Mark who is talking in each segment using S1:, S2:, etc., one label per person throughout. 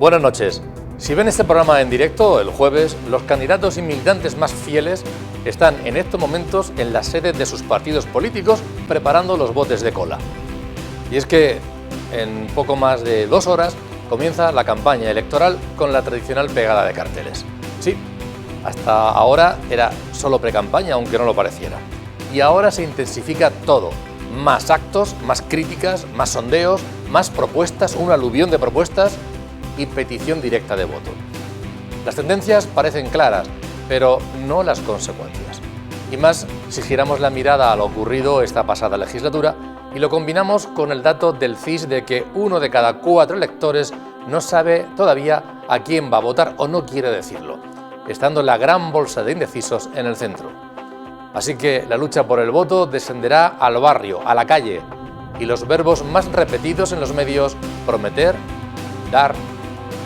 S1: Buenas noches. Si ven este programa en directo el jueves, los candidatos y militantes más fieles están en estos momentos en las sedes de sus partidos políticos preparando los botes de cola. Y es que en poco más de 2 horas comienza la campaña electoral con la tradicional pegada de carteles. Sí, hasta ahora era solo precampaña, aunque no lo pareciera. Y ahora se intensifica todo. Más actos, más críticas, más sondeos, más propuestas, un aluvión de propuestas y petición directa de voto. Las tendencias parecen claras, pero no las consecuencias. Y más si giramos la mirada a lo ocurrido esta pasada legislatura y lo combinamos con el dato del CIS de que 1 de cada 4 electores no sabe todavía a quién va a votar o no quiere decirlo, estando la gran bolsa de indecisos en el centro. Así que la lucha por el voto descenderá al barrio, a la calle, y los verbos más repetidos en los medios: prometer, dar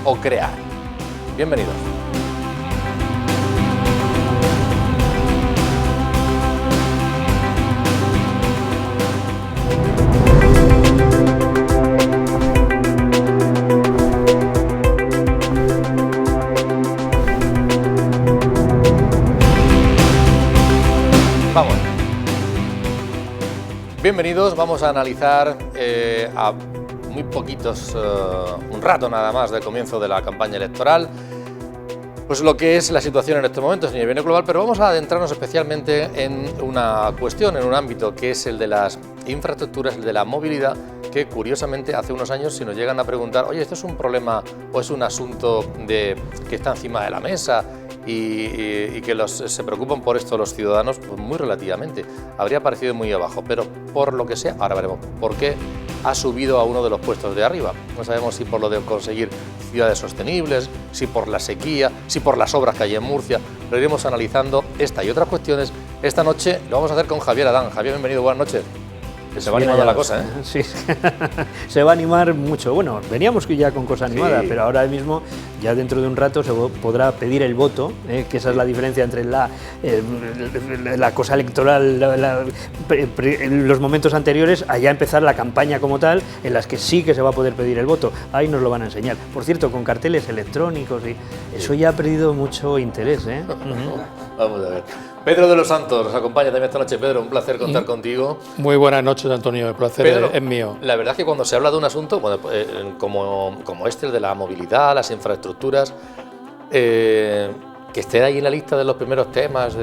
S1: o crear. Bienvenidos. Vamos. Bienvenidos, vamos a analizar a muy poquitos, un rato nada más del comienzo de la campaña electoral, pues lo que es la situación en este momento, señor Bien Global, pero vamos a adentrarnos especialmente en una cuestión, en un ámbito que es el de las infraestructuras, el de la movilidad, que curiosamente hace unos años si nos llegan a preguntar, oye, ¿esto es un problema o es un asunto que está encima de la mesa y que se preocupan por esto los ciudadanos? Pues muy relativamente, habría parecido muy abajo, pero por lo que sea, ahora veremos por qué ha subido a uno de los puestos de arriba. No sabemos si por lo de conseguir ciudades sostenibles, si por la sequía, si por las obras que hay en Murcia. Lo iremos analizando esta y otras cuestiones esta noche. Lo vamos a hacer con Javier Adán. Javier, bienvenido, buenas noches. Que se va animando la cosa, ¿eh?
S2: Sí, se va a animar mucho. Bueno, veníamos ya con cosa animada, sí, pero ahora mismo, ya dentro de un rato, se podrá pedir el voto, que esa es la diferencia entre la cosa electoral, los momentos anteriores, a ya empezar la campaña como tal, en las que sí que se va a poder pedir el voto. Ahí nos lo van a enseñar. Por cierto, con carteles electrónicos, y eso ya ha perdido mucho interés, ¿eh?
S1: Vamos a ver. Pedro de los Santos nos acompaña también esta noche. Pedro, un placer contar contigo.
S3: Muy buenas noches, Antonio, el placer Pedro, es mío.
S1: La verdad es que cuando se habla de un asunto como este, el de la movilidad, las infraestructuras, que esté ahí en la lista de los primeros temas,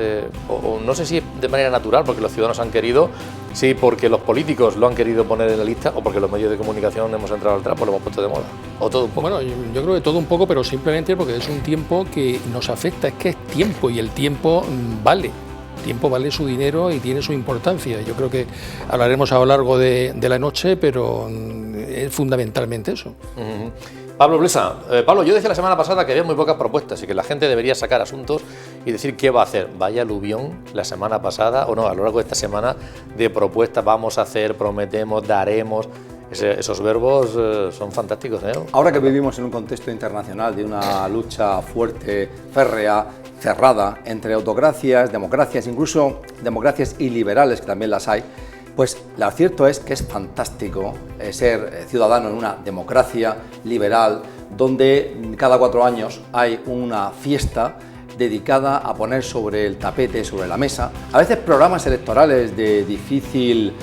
S1: o no sé si de manera natural, porque los ciudadanos han querido, sí, porque los políticos lo han querido poner en la lista, o porque los medios de comunicación hemos entrado al trapo, lo hemos puesto de moda, o todo un poco.
S3: Bueno, yo creo que todo un poco, pero simplemente porque es un tiempo que nos afecta, es que es tiempo, y el tiempo vale. El tiempo vale su dinero y tiene su importancia. Yo creo que hablaremos a lo largo de la noche, pero es fundamentalmente eso.
S1: Pablo Blesa, Pablo, yo decía la semana pasada que había muy pocas propuestas y que la gente debería sacar asuntos y decir qué va a hacer. Vaya aluvión la semana pasada, o no, a lo largo de esta semana, de propuestas. Vamos a hacer, prometemos, daremos. Esos verbos son fantásticos, ¿eh?
S4: Ahora que vivimos en un contexto internacional de una lucha fuerte, férrea, cerrada, entre autocracias, democracias, incluso democracias iliberales, que también las hay, pues lo cierto es que es fantástico ser ciudadano en una democracia liberal donde cada 4 años hay una fiesta dedicada a poner sobre el tapete, sobre la mesa, a veces programas electorales de difícil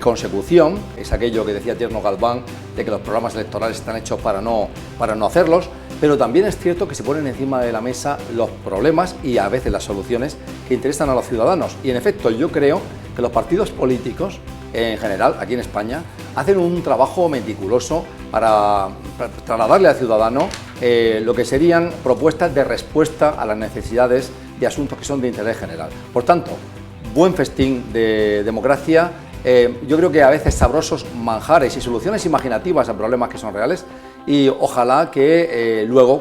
S4: consecución. Es aquello que decía Tierno Galván, de que los programas electorales están hechos para no hacerlos, pero también es cierto que se ponen encima de la mesa los problemas y a veces las soluciones que interesan a los ciudadanos. Y en efecto, yo creo que los partidos políticos, en general, aquí en España, hacen un trabajo meticuloso para trasladarle al ciudadano lo que serían propuestas de respuesta a las necesidades de asuntos que son de interés general. Por tanto, buen festín de democracia, yo creo que a veces sabrosos manjares y soluciones imaginativas a problemas que son reales, y ojalá que luego,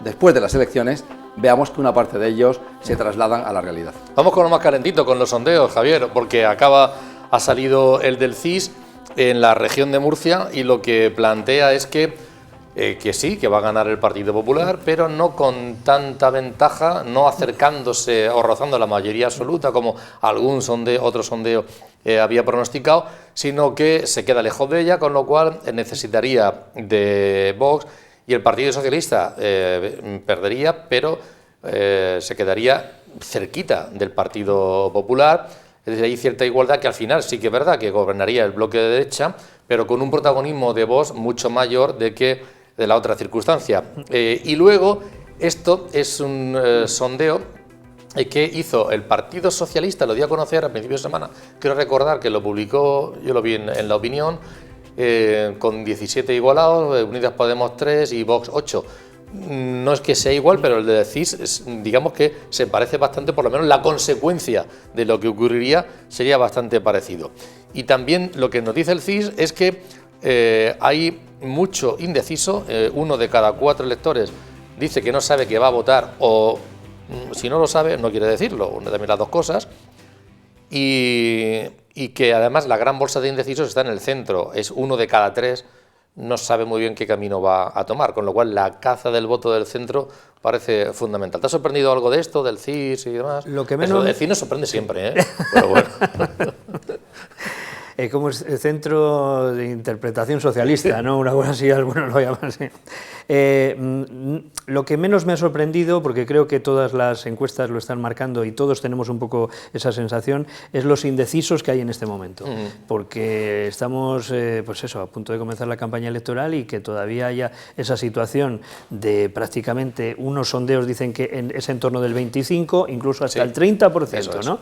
S4: después de las elecciones, veamos que una parte de ellos se trasladan a la realidad.
S1: Vamos con lo más calentito, con los sondeos, Javier, porque ha salido el del CIS en la región de Murcia y lo que plantea es que sí, que va a ganar el Partido Popular, pero no con tanta ventaja, no acercándose o rozando la mayoría absoluta como otro sondeo había pronosticado, sino que se queda lejos de ella, con lo cual necesitaría de Vox y el Partido Socialista perdería, pero se quedaría cerquita del Partido Popular. Es decir, hay cierta igualdad que al final sí que es verdad que gobernaría el bloque de derecha, pero con un protagonismo de Vox mucho mayor de la otra circunstancia. Y luego, esto es un sondeo que hizo el Partido Socialista, lo di a conocer a principios de semana, quiero recordar que lo publicó, yo lo vi en La Opinión, con 17 igualados, Unidas Podemos 3 y Vox 8. No es que sea igual, pero el de CIS, digamos que se parece bastante, por lo menos la consecuencia de lo que ocurriría sería bastante parecido. Y también lo que nos dice el CIS es que hay mucho indeciso, 1 de cada 4 electores dice que no sabe que va a votar, o si no lo sabe no quiere decirlo, una de las dos cosas, y que además la gran bolsa de indecisos está en el centro, es 1 de cada 3 no sabe muy bien qué camino va a tomar, con lo cual la caza del voto del centro parece fundamental. ¿Te ha sorprendido algo de esto, del CIS y demás?
S2: Lo que menos...
S1: El CIS nos sorprende siempre, pero bueno.
S2: Como es el centro de interpretación socialista, ¿no? Una cosa así, algunos lo llaman así. Lo que menos me ha sorprendido, porque creo que todas las encuestas lo están marcando y todos tenemos un poco esa sensación, es los indecisos que hay en este momento. Porque estamos, pues eso, a punto de comenzar la campaña electoral y que todavía haya esa situación de prácticamente unos sondeos dicen que es en torno del 25, incluso hasta el 30%, ¿no?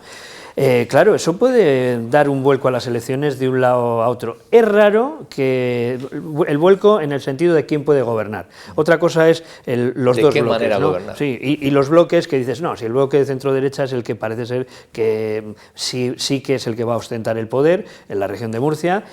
S2: Claro, eso puede dar un vuelco a las elecciones de un lado a otro. Es raro que el vuelco en el sentido de quién puede gobernar. Otra cosa es los dos bloques. ¿De qué manera gobernar? Sí, y los bloques que dices, no, si el bloque de centro-derecha es el que parece ser que sí que es el que va a ostentar el poder en la región de Murcia,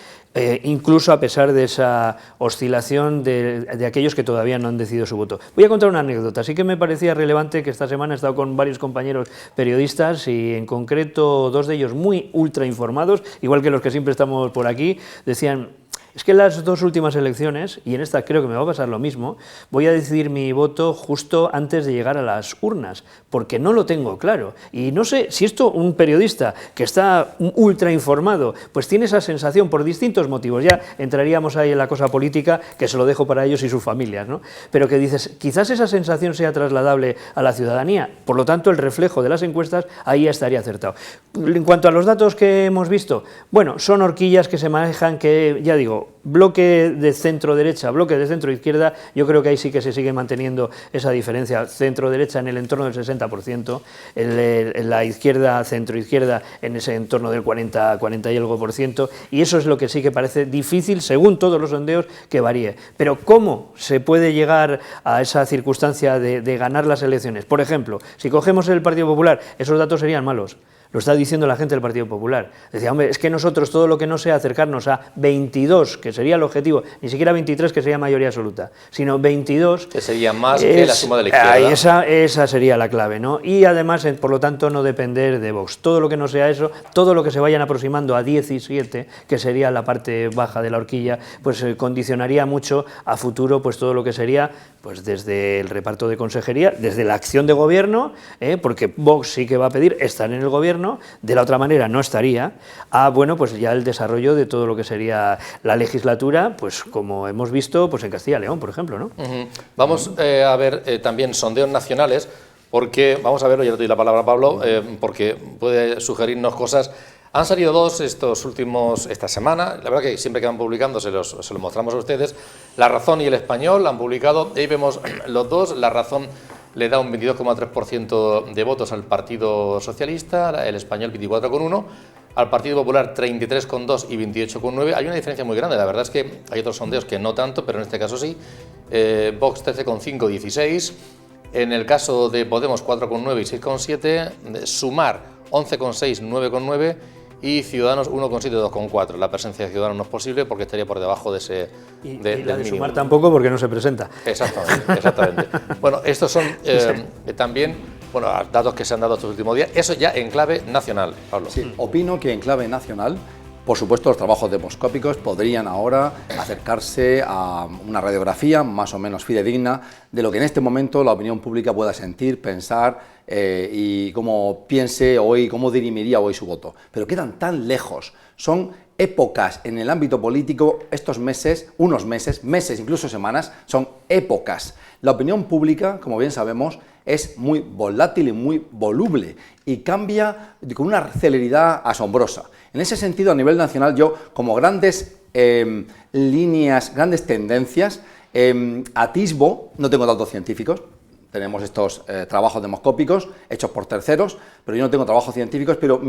S2: incluso a pesar de esa oscilación de aquellos que todavía no han decidido su voto. Voy a contar una anécdota. Sí que me parecía relevante que esta semana he estado con varios compañeros periodistas y en concreto 2 de ellos muy ultra informados, igual que los que siempre estamos por aquí, decían: es que en las 2 últimas elecciones, y en esta creo que me va a pasar lo mismo, voy a decidir mi voto justo antes de llegar a las urnas, porque no lo tengo claro. Y no sé si esto un periodista que está ultra informado, pues tiene esa sensación por distintos motivos. Ya entraríamos ahí en la cosa política, que se lo dejo para ellos y sus familias, ¿no? Pero que dices, quizás esa sensación sea trasladable a la ciudadanía. Por lo tanto, el reflejo de las encuestas ahí estaría acertado. En cuanto a los datos que hemos visto, bueno, son horquillas que se manejan que, ya digo, bloque de centro-derecha, bloque de centro-izquierda, yo creo que ahí sí que se sigue manteniendo esa diferencia, centro-derecha en el entorno del 60%, la izquierda, centro-izquierda en ese entorno del 40 y algo por ciento, y eso es lo que sí que parece difícil, según todos los sondeos, que varíe. Pero ¿cómo se puede llegar a esa circunstancia de ganar las elecciones? Por ejemplo, si cogemos el Partido Popular, esos datos serían malos. Lo está diciendo la gente del Partido Popular. Decía, hombre, es que nosotros todo lo que no sea acercarnos a 22, que sería el objetivo, ni siquiera 23, que sería mayoría absoluta, sino 22...
S1: Que sería más que la suma de la izquierda.
S2: Esa sería la clave, ¿no? Y además, por lo tanto, no depender de Vox. Todo lo que no sea eso, todo lo que se vayan aproximando a 17, que sería la parte baja de la horquilla, pues condicionaría mucho a futuro pues todo lo que sería, pues desde el reparto de consejería, desde la acción de gobierno, porque Vox sí que va a pedir estar en el gobierno, de la otra manera no estaría, bueno, pues ya el desarrollo de todo lo que sería la legislatura, pues como hemos visto pues en Castilla y León, por ejemplo, ¿no?
S1: Vamos a ver también sondeos nacionales, porque, vamos a verlo, ya le doy la palabra a Pablo, porque puede sugerirnos cosas. Han salido 2 esta semana, la verdad que siempre que van publicando se los mostramos a ustedes. La Razón y El Español han publicado, ahí vemos los dos. La Razón le da un 22,3% de votos al Partido Socialista, El Español 24,1%, al Partido Popular 33,2% y 28,9%. Hay una diferencia muy grande, la verdad es que hay otros sondeos que no tanto, pero en este caso sí. Vox 13,5%, 16%. En el caso de Podemos 4,9% y 6,7%. Sumar 11,6%, 9,9%. Y Ciudadanos 1,7, 2,4. La presencia de Ciudadanos no es posible porque estaría por debajo de ese
S2: y la de Sumar tampoco porque no se presenta.
S1: Exactamente. Bueno, estos son también datos que se han dado estos últimos días. Eso ya en clave nacional, Pablo.
S4: Sí, opino que en clave nacional Por supuesto, los trabajos demoscópicos podrían ahora acercarse a una radiografía más o menos fidedigna de lo que en este momento la opinión pública pueda sentir, pensar y cómo piense hoy, cómo dirimiría hoy su voto. Pero quedan tan lejos, son épocas en el ámbito político, estos meses, unos meses, incluso semanas, son épocas. La opinión pública, como bien sabemos, es muy volátil y muy voluble y cambia con una celeridad asombrosa. En ese sentido, a nivel nacional, yo, como grandes líneas, grandes tendencias, atisbo, no tengo datos científicos, tenemos estos trabajos demoscópicos hechos por terceros, pero yo no tengo trabajos científicos, pero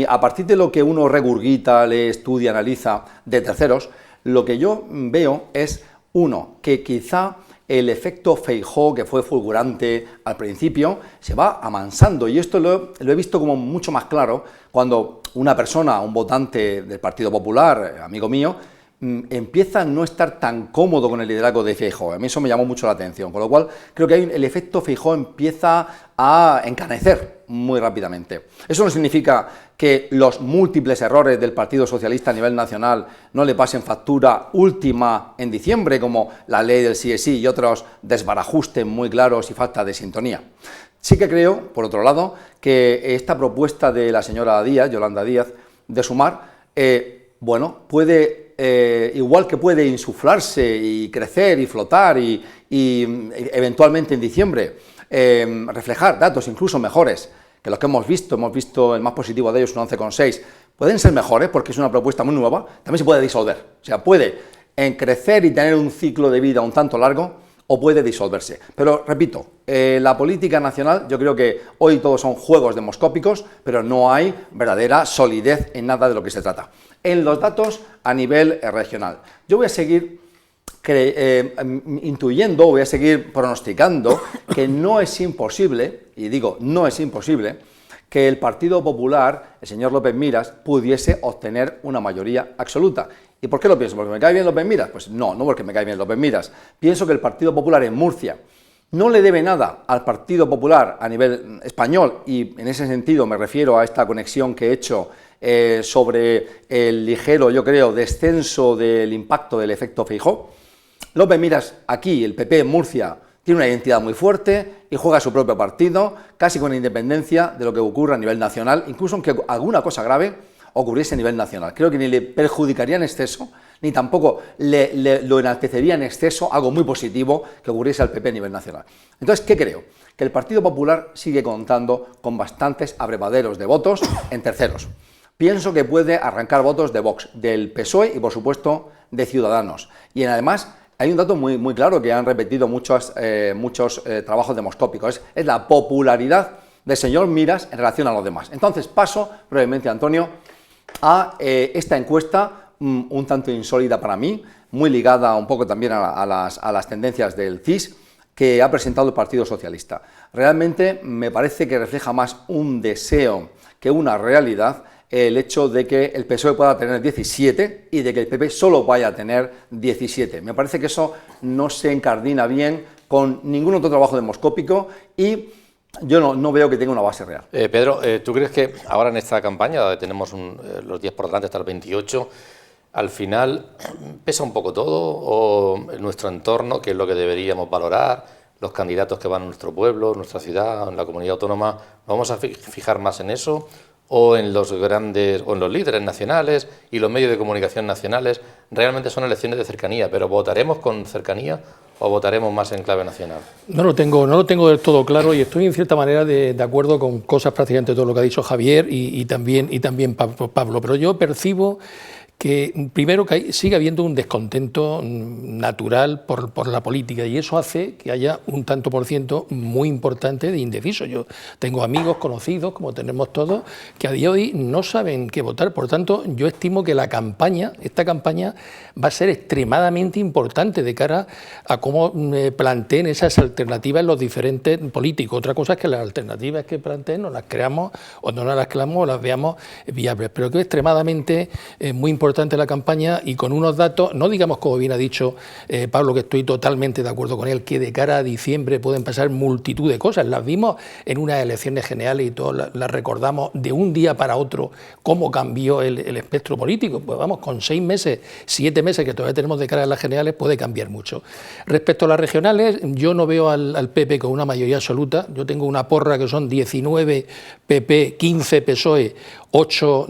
S4: a partir de lo que uno regurgita, lee, estudia, analiza de terceros, lo que yo veo es, uno, que quizá el efecto Feijóo, que fue fulgurante al principio, se va amansando, y esto lo he visto como mucho más claro cuando una persona, un votante del Partido Popular, amigo mío, empieza a no estar tan cómodo con el liderazgo de Feijóo. A mí eso me llamó mucho la atención, con lo cual creo que el efecto Feijóo empieza a encanecer muy rápidamente. Eso no significa que los múltiples errores del Partido Socialista a nivel nacional no le pasen factura última en diciembre, como la ley del sí es sí y otros desbarajustes muy claros y falta de sintonía. Sí que creo, por otro lado, que esta propuesta de la señora Díaz, Yolanda Díaz, de sumar, bueno, puede, igual que puede insuflarse y crecer y flotar y eventualmente en diciembre reflejar datos incluso mejores que los que hemos visto el más positivo de ellos, un 11,6, pueden ser mejores porque es una propuesta muy nueva, también se puede disolver, o sea, puede crecer y tener un ciclo de vida un tanto largo, o puede disolverse. Pero, repito, la política nacional, yo creo que hoy todos son juegos demoscópicos, pero no hay verdadera solidez en nada de lo que se trata. En los datos a nivel regional, yo voy a seguir intuyendo, voy a seguir pronosticando que no es imposible, y digo no es imposible, que el Partido Popular, el señor López Miras, pudiese obtener una mayoría absoluta. ¿Y por qué lo pienso? ¿Porque me cae bien López Miras? Pues no porque me cae bien López Miras. Pienso que el Partido Popular en Murcia no le debe nada al Partido Popular a nivel español, y en ese sentido me refiero a esta conexión que he hecho sobre el ligero, yo creo, descenso del impacto del efecto Feijóo. López Miras aquí, el PP en Murcia, tiene una identidad muy fuerte y juega su propio partido, casi con independencia de lo que ocurra a nivel nacional, incluso aunque alguna cosa grave ocurriese a nivel nacional. Creo que ni le perjudicaría en exceso, ni tampoco lo enaltecería en exceso, algo muy positivo que ocurriese al PP a nivel nacional. Entonces, ¿qué creo? Que el Partido Popular sigue contando con bastantes abrevaderos de votos en terceros. Pienso que puede arrancar votos de Vox, del PSOE y, por supuesto, de Ciudadanos. Y además, hay un dato muy claro que han repetido muchos trabajos demoscópicos, es la popularidad del señor Miras en relación a los demás. Entonces, paso brevemente, Antonio, a esta encuesta un tanto insólita para mí, muy ligada un poco también a las tendencias del CIS, que ha presentado el Partido Socialista. Realmente me parece que refleja más un deseo que una realidad el hecho de que el PSOE pueda tener 17 y de que el PP solo vaya a tener 17. Me parece que eso no se incardina bien con ningún otro trabajo demoscópico y yo no veo que tenga una base real.
S1: Pedro, ¿tú crees que ahora en esta campaña, donde tenemos los días por delante hasta el 28, al final pesa un poco todo, o nuestro entorno, que es lo que deberíamos valorar, los candidatos que van a nuestro pueblo, nuestra ciudad, en la comunidad autónoma, vamos a fijar más en eso, o en los grandes, o en los líderes nacionales y los medios de comunicación nacionales? Realmente son elecciones de cercanía, pero ¿votaremos con cercanía o votaremos más en clave nacional?
S3: No lo tengo del todo claro, y estoy en cierta manera de acuerdo con cosas prácticamente todo lo que ha dicho Javier y también Pablo, pero yo percibo que primero que sigue habiendo un descontento natural por la política, y eso hace que haya un tanto por ciento muy importante de indecisos. Yo tengo amigos, conocidos, como tenemos todos, que a día de hoy no saben qué votar. Por tanto, yo estimo que esta campaña va a ser extremadamente importante de cara a cómo planteen esas alternativas los diferentes políticos. Otra cosa es que las alternativas que planteen no las creamos o no las creamos o las veamos viables, pero que es extremadamente muy importante importante la campaña y con unos datos, no digamos como bien ha dicho Pablo, que estoy totalmente de acuerdo con él, que de cara a diciembre pueden pasar multitud de cosas. Las vimos en unas elecciones generales y todos las recordamos de un día para otro cómo cambió el espectro político. Pues vamos, con 6 meses, 7 meses que todavía tenemos de cara a las generales puede cambiar mucho. Respecto a las regionales, yo no veo al PP con una mayoría absoluta. Yo tengo una porra que son 19 PP, 15 PSOE, 8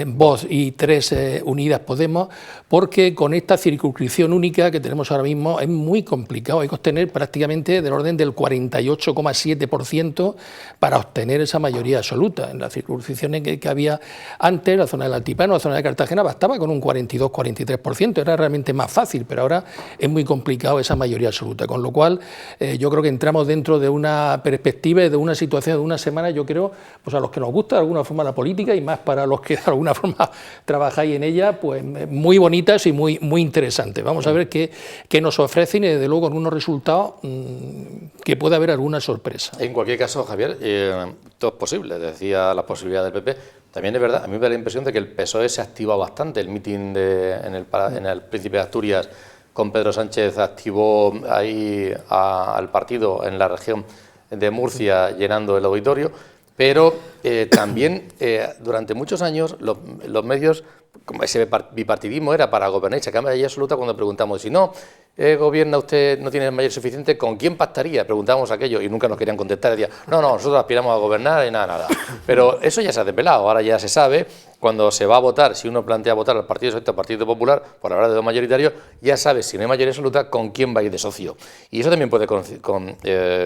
S3: Vox y 3 Unidas Podemos, porque con esta circunscripción única que tenemos ahora mismo es muy complicado. Hay que obtener prácticamente del orden del 48,7% para obtener esa mayoría absoluta. En las circunscripciones que había antes, la zona del Altiplano, la zona de Cartagena, bastaba con un 42-43%, era realmente más fácil, pero ahora es muy complicado esa mayoría absoluta, con lo cual yo creo que entramos dentro de una perspectiva y de una situación de una semana, yo creo, pues a los que nos gusta de alguna forma la política y más para los que de alguna forma trabajáis en ella, pues muy bonitas y muy interesantes. Vamos a ver qué nos ofrecen y desde luego con unos resultados que puede haber alguna sorpresa.
S1: En cualquier caso, Javier, todo es posible, decía la posibilidad del PP. También es verdad, a mí me da la impresión de que el PSOE se activa bastante. El mitin en el Príncipe de Asturias con Pedro Sánchez activó ahí al partido en la región de Murcia llenando el auditorio, pero también durante muchos años los medios, como ese bipartidismo era para gobernar y sacar mayoría absoluta, cuando preguntamos si no gobierna usted, no tiene mayoría suficiente, ¿con quién pactaría? Preguntábamos aquello y nunca nos querían contestar, decían, no, nosotros aspiramos a gobernar y nada. Pero eso ya se ha desvelado, ahora ya se sabe, cuando se va a votar, si uno plantea votar al Partido Socialista, al Partido Popular, por hablar de dos mayoritarios, ya sabe, si no hay mayoría absoluta, con quién va a ir de socio. Y eso también puede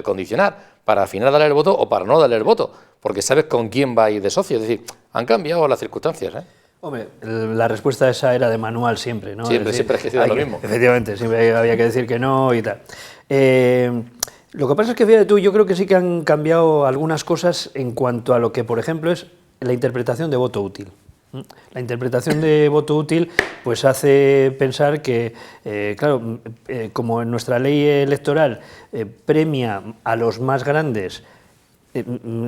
S1: condicionar para al final darle el voto o para no darle el voto, porque sabes con quién va a ir de socio. Es decir, han cambiado las circunstancias, ¿eh?
S2: Hombre, la respuesta esa era de manual siempre, ¿no?
S1: Siempre es que sido lo mismo.
S2: Efectivamente, siempre había que decir que no y tal. Lo que pasa es que, fíjate tú, yo creo que sí que han cambiado algunas cosas en cuanto a lo que, por ejemplo, es la interpretación de voto útil. La interpretación de voto útil pues hace pensar que, claro, como en nuestra ley electoral premia a los más grandes,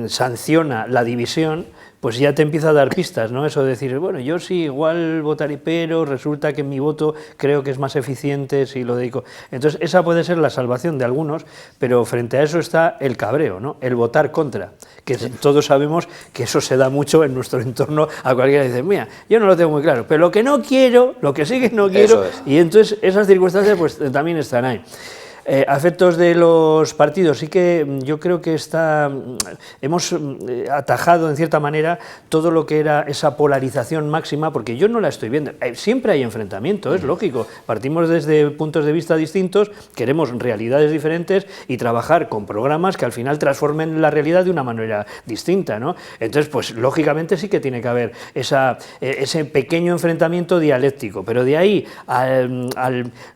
S2: sanciona la división, pues ya te empieza a dar pistas, ¿no? Eso de decir, bueno, yo sí igual votaré, pero resulta que mi voto creo que es más eficiente si lo dedico. Entonces, esa puede ser la salvación de algunos, pero frente a eso está el cabreo, ¿no? El votar contra, que todos sabemos que eso se da mucho en nuestro entorno. A cualquiera dice, mira, yo no lo tengo muy claro, pero lo que no quiero, lo que sí que no quiero, y entonces esas circunstancias pues también están ahí. A efectos de los partidos, sí que yo creo que hemos atajado en cierta manera todo lo que era esa polarización máxima, porque yo no la estoy viendo. Siempre hay enfrentamiento, es lógico. Partimos desde puntos de vista distintos, queremos realidades diferentes y trabajar con programas que al final transformen la realidad de una manera distinta, ¿no? Entonces, pues lógicamente sí que tiene que haber ese pequeño enfrentamiento dialéctico, pero de ahí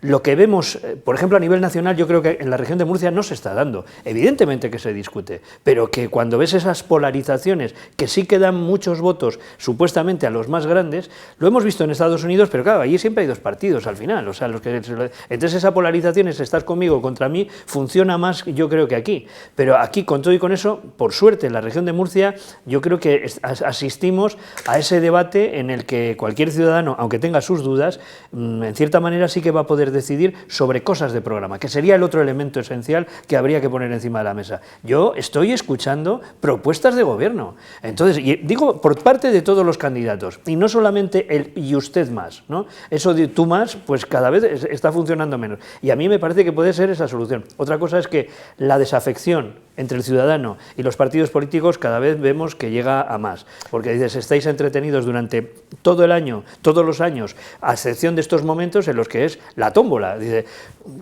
S2: lo que vemos, por ejemplo, a nivel nacional, yo creo que en la región de Murcia no se está dando. Evidentemente que se discute, pero que cuando ves esas polarizaciones que sí que dan muchos votos supuestamente a los más grandes, lo hemos visto en Estados Unidos, pero claro, allí siempre hay dos partidos al final, o sea, entonces esa polarización es estás conmigo o contra mí, funciona más yo creo que aquí, pero aquí con todo y con eso, por suerte en la región de Murcia, yo creo que asistimos a ese debate en el que cualquier ciudadano, aunque tenga sus dudas, en cierta manera sí que va a poder decidir sobre cosas de programa, que sería el otro elemento esencial que habría que poner encima de la mesa. Yo estoy escuchando propuestas de gobierno. Entonces, y digo por parte de todos los candidatos, y no solamente el y usted más, ¿no? Eso de tú más, pues cada vez está funcionando menos. Y a mí me parece que puede ser esa solución. Otra cosa es que la desafección entre el ciudadano y los partidos políticos cada vez vemos que llega a más. Porque dices, estáis entretenidos durante todo el año, todos los años, a excepción de estos momentos en los que es la tómbola. Dice,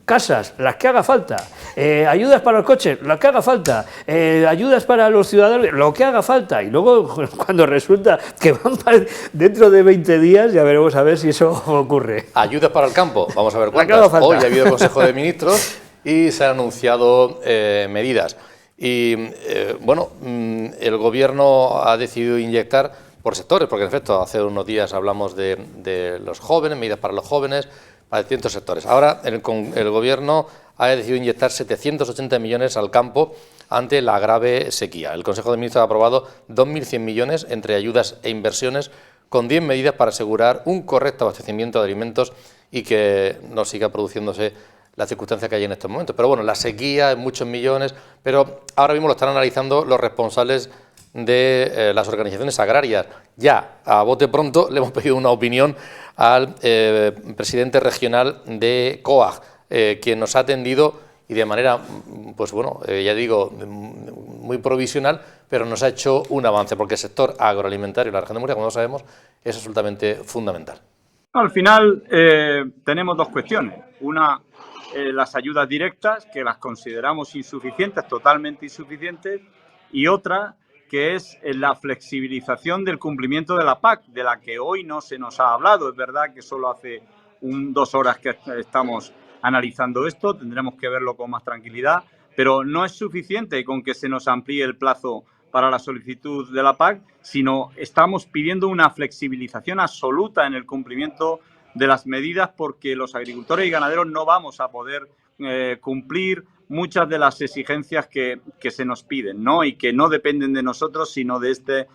S2: casas, las que haga falta, ayudas para los coches, las que haga falta, ayudas para los ciudadanos, lo que haga falta. Y luego, cuando resulta que van dentro de 20 días, ya veremos a ver si eso ocurre.
S1: Ayudas para el campo, vamos a ver cuántas. Hoy ha habido Consejo de Ministros y se han anunciado medidas. Y bueno, el Gobierno ha decidido inyectar por sectores, porque en efecto hace unos días hablamos de los jóvenes, medidas para los jóvenes, para distintos sectores. Ahora el Gobierno ha decidido inyectar 780 millones al campo ante la grave sequía. El Consejo de Ministros ha aprobado 2.100 millones entre ayudas e inversiones con 10 medidas para asegurar un correcto abastecimiento de alimentos y que no siga produciéndose las circunstancias que hay en estos momentos. Pero bueno, la sequía en muchos millones, pero ahora mismo lo están analizando los responsables de las organizaciones agrarias. Ya, a bote pronto, le hemos pedido una opinión al presidente regional de COAG, quien nos ha atendido y de manera, pues bueno, ya digo, muy provisional, pero nos ha hecho un avance, porque el sector agroalimentario en la región de Murcia, como sabemos, es absolutamente fundamental.
S5: Al final tenemos dos cuestiones. Una, las ayudas directas, que las consideramos insuficientes, totalmente insuficientes, y otra, que es la flexibilización del cumplimiento de la PAC, de la que hoy no se nos ha hablado. Es verdad que solo hace 2 horas que estamos analizando esto, tendremos que verlo con más tranquilidad, pero no es suficiente con que se nos amplíe el plazo para la solicitud de la PAC, sino estamos pidiendo una flexibilización absoluta en el cumplimiento de las medidas, porque los agricultores y ganaderos no vamos a poder cumplir muchas de las exigencias que se nos piden, ¿no? Y que no dependen de nosotros, sino de este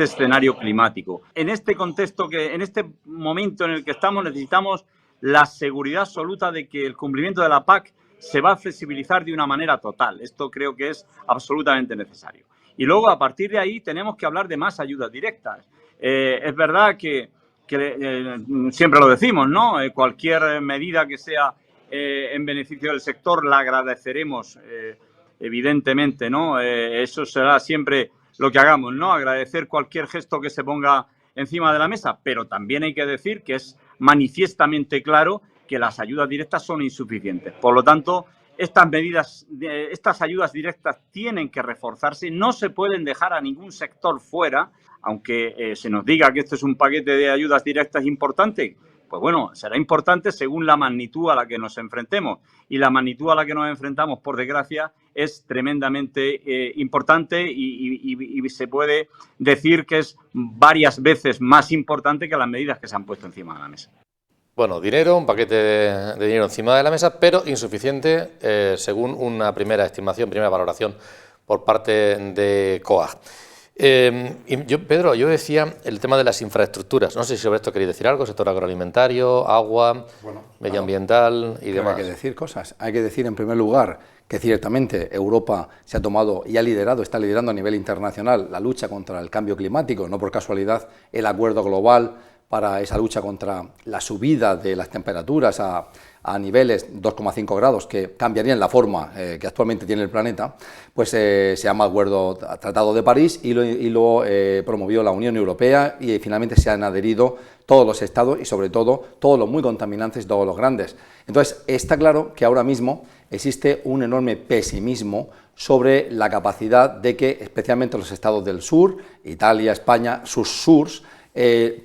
S5: escenario climático. En este contexto, en este momento en el que estamos, necesitamos la seguridad absoluta de que el cumplimiento de la PAC se va a flexibilizar de una manera total. Esto creo que es absolutamente necesario. Y luego, a partir de ahí, tenemos que hablar de más ayudas directas. Es verdad que siempre lo decimos, ¿no? Cualquier medida que sea en beneficio del sector la agradeceremos, evidentemente, ¿no? Eso será siempre lo que hagamos, ¿no? Agradecer cualquier gesto que se ponga encima de la mesa, pero también hay que decir que es manifiestamente claro que las ayudas directas son insuficientes. Por lo tanto, estas ayudas directas tienen que reforzarse, no se pueden dejar a ningún sector fuera, aunque se nos diga que esto es un paquete de ayudas directas importante. Pues bueno, será importante según la magnitud a la que nos enfrentemos. Y la magnitud a la que nos enfrentamos, por desgracia, es tremendamente importante y se puede decir que es varias veces más importante que las medidas que se han puesto encima de la mesa.
S1: Bueno, dinero, un paquete de dinero encima de la mesa, pero insuficiente según una primera estimación, primera valoración por parte de COAG. Pedro, yo decía el tema de las infraestructuras. No sé si sobre esto queréis decir algo, sector agroalimentario, agua, medioambiental y demás.
S4: Hay que decir cosas. Hay que decir, en primer lugar, que ciertamente Europa se ha tomado y está liderando a nivel internacional la lucha contra el cambio climático. No por casualidad el acuerdo global para esa lucha contra la subida de las temperaturas a niveles 2,5 grados que cambiarían la forma que actualmente tiene el planeta, pues se llama Acuerdo Tratado de París y lo promovió la Unión Europea y finalmente se han adherido todos los estados y sobre todo todos los muy contaminantes, todos los grandes. Entonces está claro que ahora mismo existe un enorme pesimismo sobre la capacidad de que especialmente los estados del sur, Italia, España, sus surs,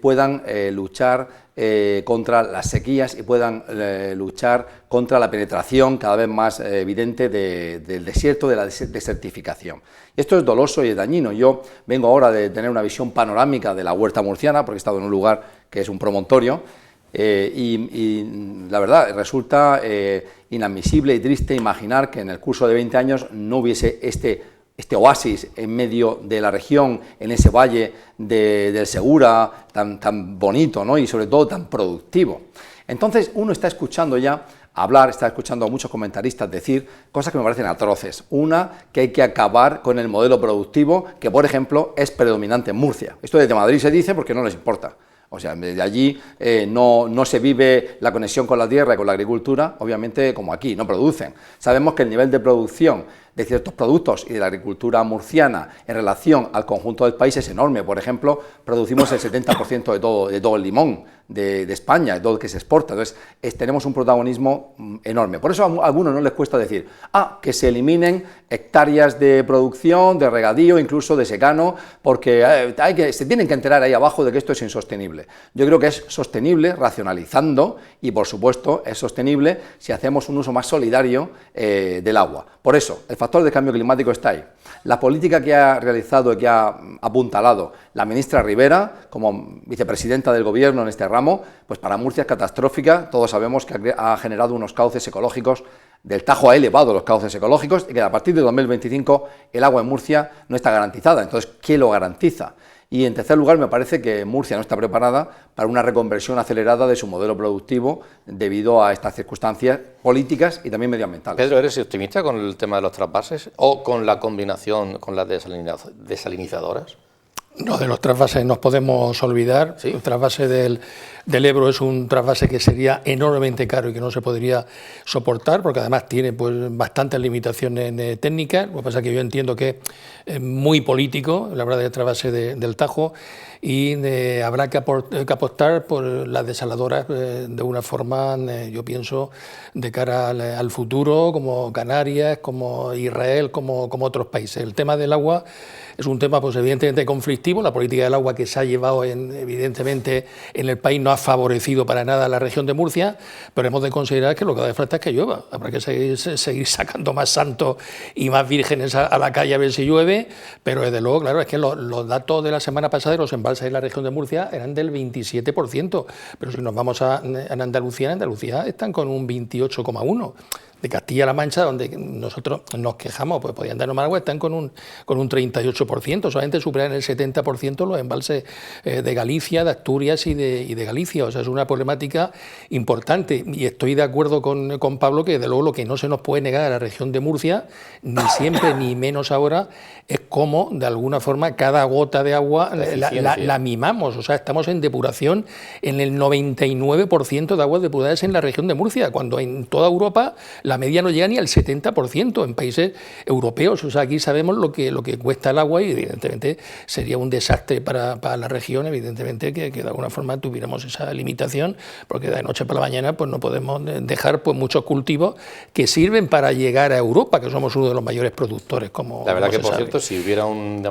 S4: puedan luchar contra las sequías y puedan luchar contra la penetración cada vez más evidente del desierto, de la desertificación. Esto es doloso y es dañino. Yo vengo ahora de tener una visión panorámica de la huerta murciana, porque he estado en un lugar que es un promontorio, y la verdad resulta inadmisible y triste imaginar que en el curso de 20 años no hubiese este oasis en medio de la región, en ese valle del Segura, tan bonito, ¿no? Y sobre todo tan productivo. Entonces uno está escuchando ya hablar, está escuchando a muchos comentaristas decir cosas que me parecen atroces. Una, que hay que acabar con el modelo productivo que, por ejemplo, es predominante en Murcia. Esto desde Madrid se dice porque no les importa. O sea, desde allí no se vive la conexión con la tierra y con la agricultura, obviamente como aquí, no producen. Sabemos que el nivel de producción de ciertos productos y de la agricultura murciana en relación al conjunto del país es enorme. Por ejemplo, producimos el 70% de todo el limón de España, de todo lo que se exporta. Entonces, tenemos un protagonismo enorme. Por eso a algunos no les cuesta decir, que se eliminen hectáreas de producción, de regadío, incluso de secano, porque se tienen que enterar ahí abajo de que esto es insostenible. Yo creo que es sostenible racionalizando y, por supuesto, es sostenible si hacemos un uso más solidario del agua. Por eso, el factor de cambio climático está ahí. La política que ha realizado y que ha apuntalado la ministra Ribera como vicepresidenta del Gobierno en este ramo, pues para Murcia es catastrófica. Todos sabemos que ha generado unos cauces ecológicos del Tajo ha elevado los cauces ecológicos y que a partir de 2025 el agua en Murcia no está garantizada. Entonces, ¿qué lo garantiza? Y en tercer lugar, me parece que Murcia no está preparada para una reconversión acelerada de su modelo productivo debido a estas circunstancias políticas y también medioambientales.
S1: Pedro, ¿eres optimista con el tema de los trasvases o con la combinación con las desalinizadoras?
S3: No, de los trasvases nos podemos olvidar.
S1: ¿Sí?
S3: El trasvase del Ebro es un trasvase que sería enormemente caro y que no se podría soportar, porque además tiene pues bastantes limitaciones técnicas. Lo que pasa es que yo entiendo que es muy político, la verdad, el trasvase del Tajo, y habrá que apostar por las desaladoras de una forma, yo pienso, de cara al futuro, como Canarias, como Israel, como otros países. El tema del agua es un tema pues evidentemente conflictivo. La política del agua que se ha llevado evidentemente en el país no ha favorecido para nada a la región de Murcia, pero hemos de considerar que lo que hace falta es que llueva. Habrá que seguir sacando más santos y más vírgenes a la calle a ver si llueve, pero desde luego, claro, es que los datos de la semana pasada de los embalses en la región de Murcia eran del 27%, pero si nos vamos a Andalucía, en Andalucía están con un 28,1%. De Castilla-La Mancha, donde nosotros nos quejamos, pues podían darnos más agua, están con un 38%, solamente superan el 70% los embalses de Galicia, de Asturias y de Galicia. O sea, es una problemática importante. Y estoy de acuerdo con Pablo que, desde luego, lo que no se nos puede negar a la región de Murcia, ni siempre ni menos ahora, es cómo, de alguna forma, cada gota de agua la mimamos. O sea, estamos en depuración en el 99% de aguas depuradas en la región de Murcia, cuando en toda Europa la media no llega ni al 70% en países europeos. O sea, aquí sabemos lo que cuesta el agua y evidentemente sería un desastre para la región, evidentemente que de alguna forma tuviéramos esa limitación, porque de noche para la mañana pues no podemos dejar pues muchos cultivos que sirven para llegar a Europa, que somos uno de los mayores productores.
S1: La verdad que, por cierto, si hubiera un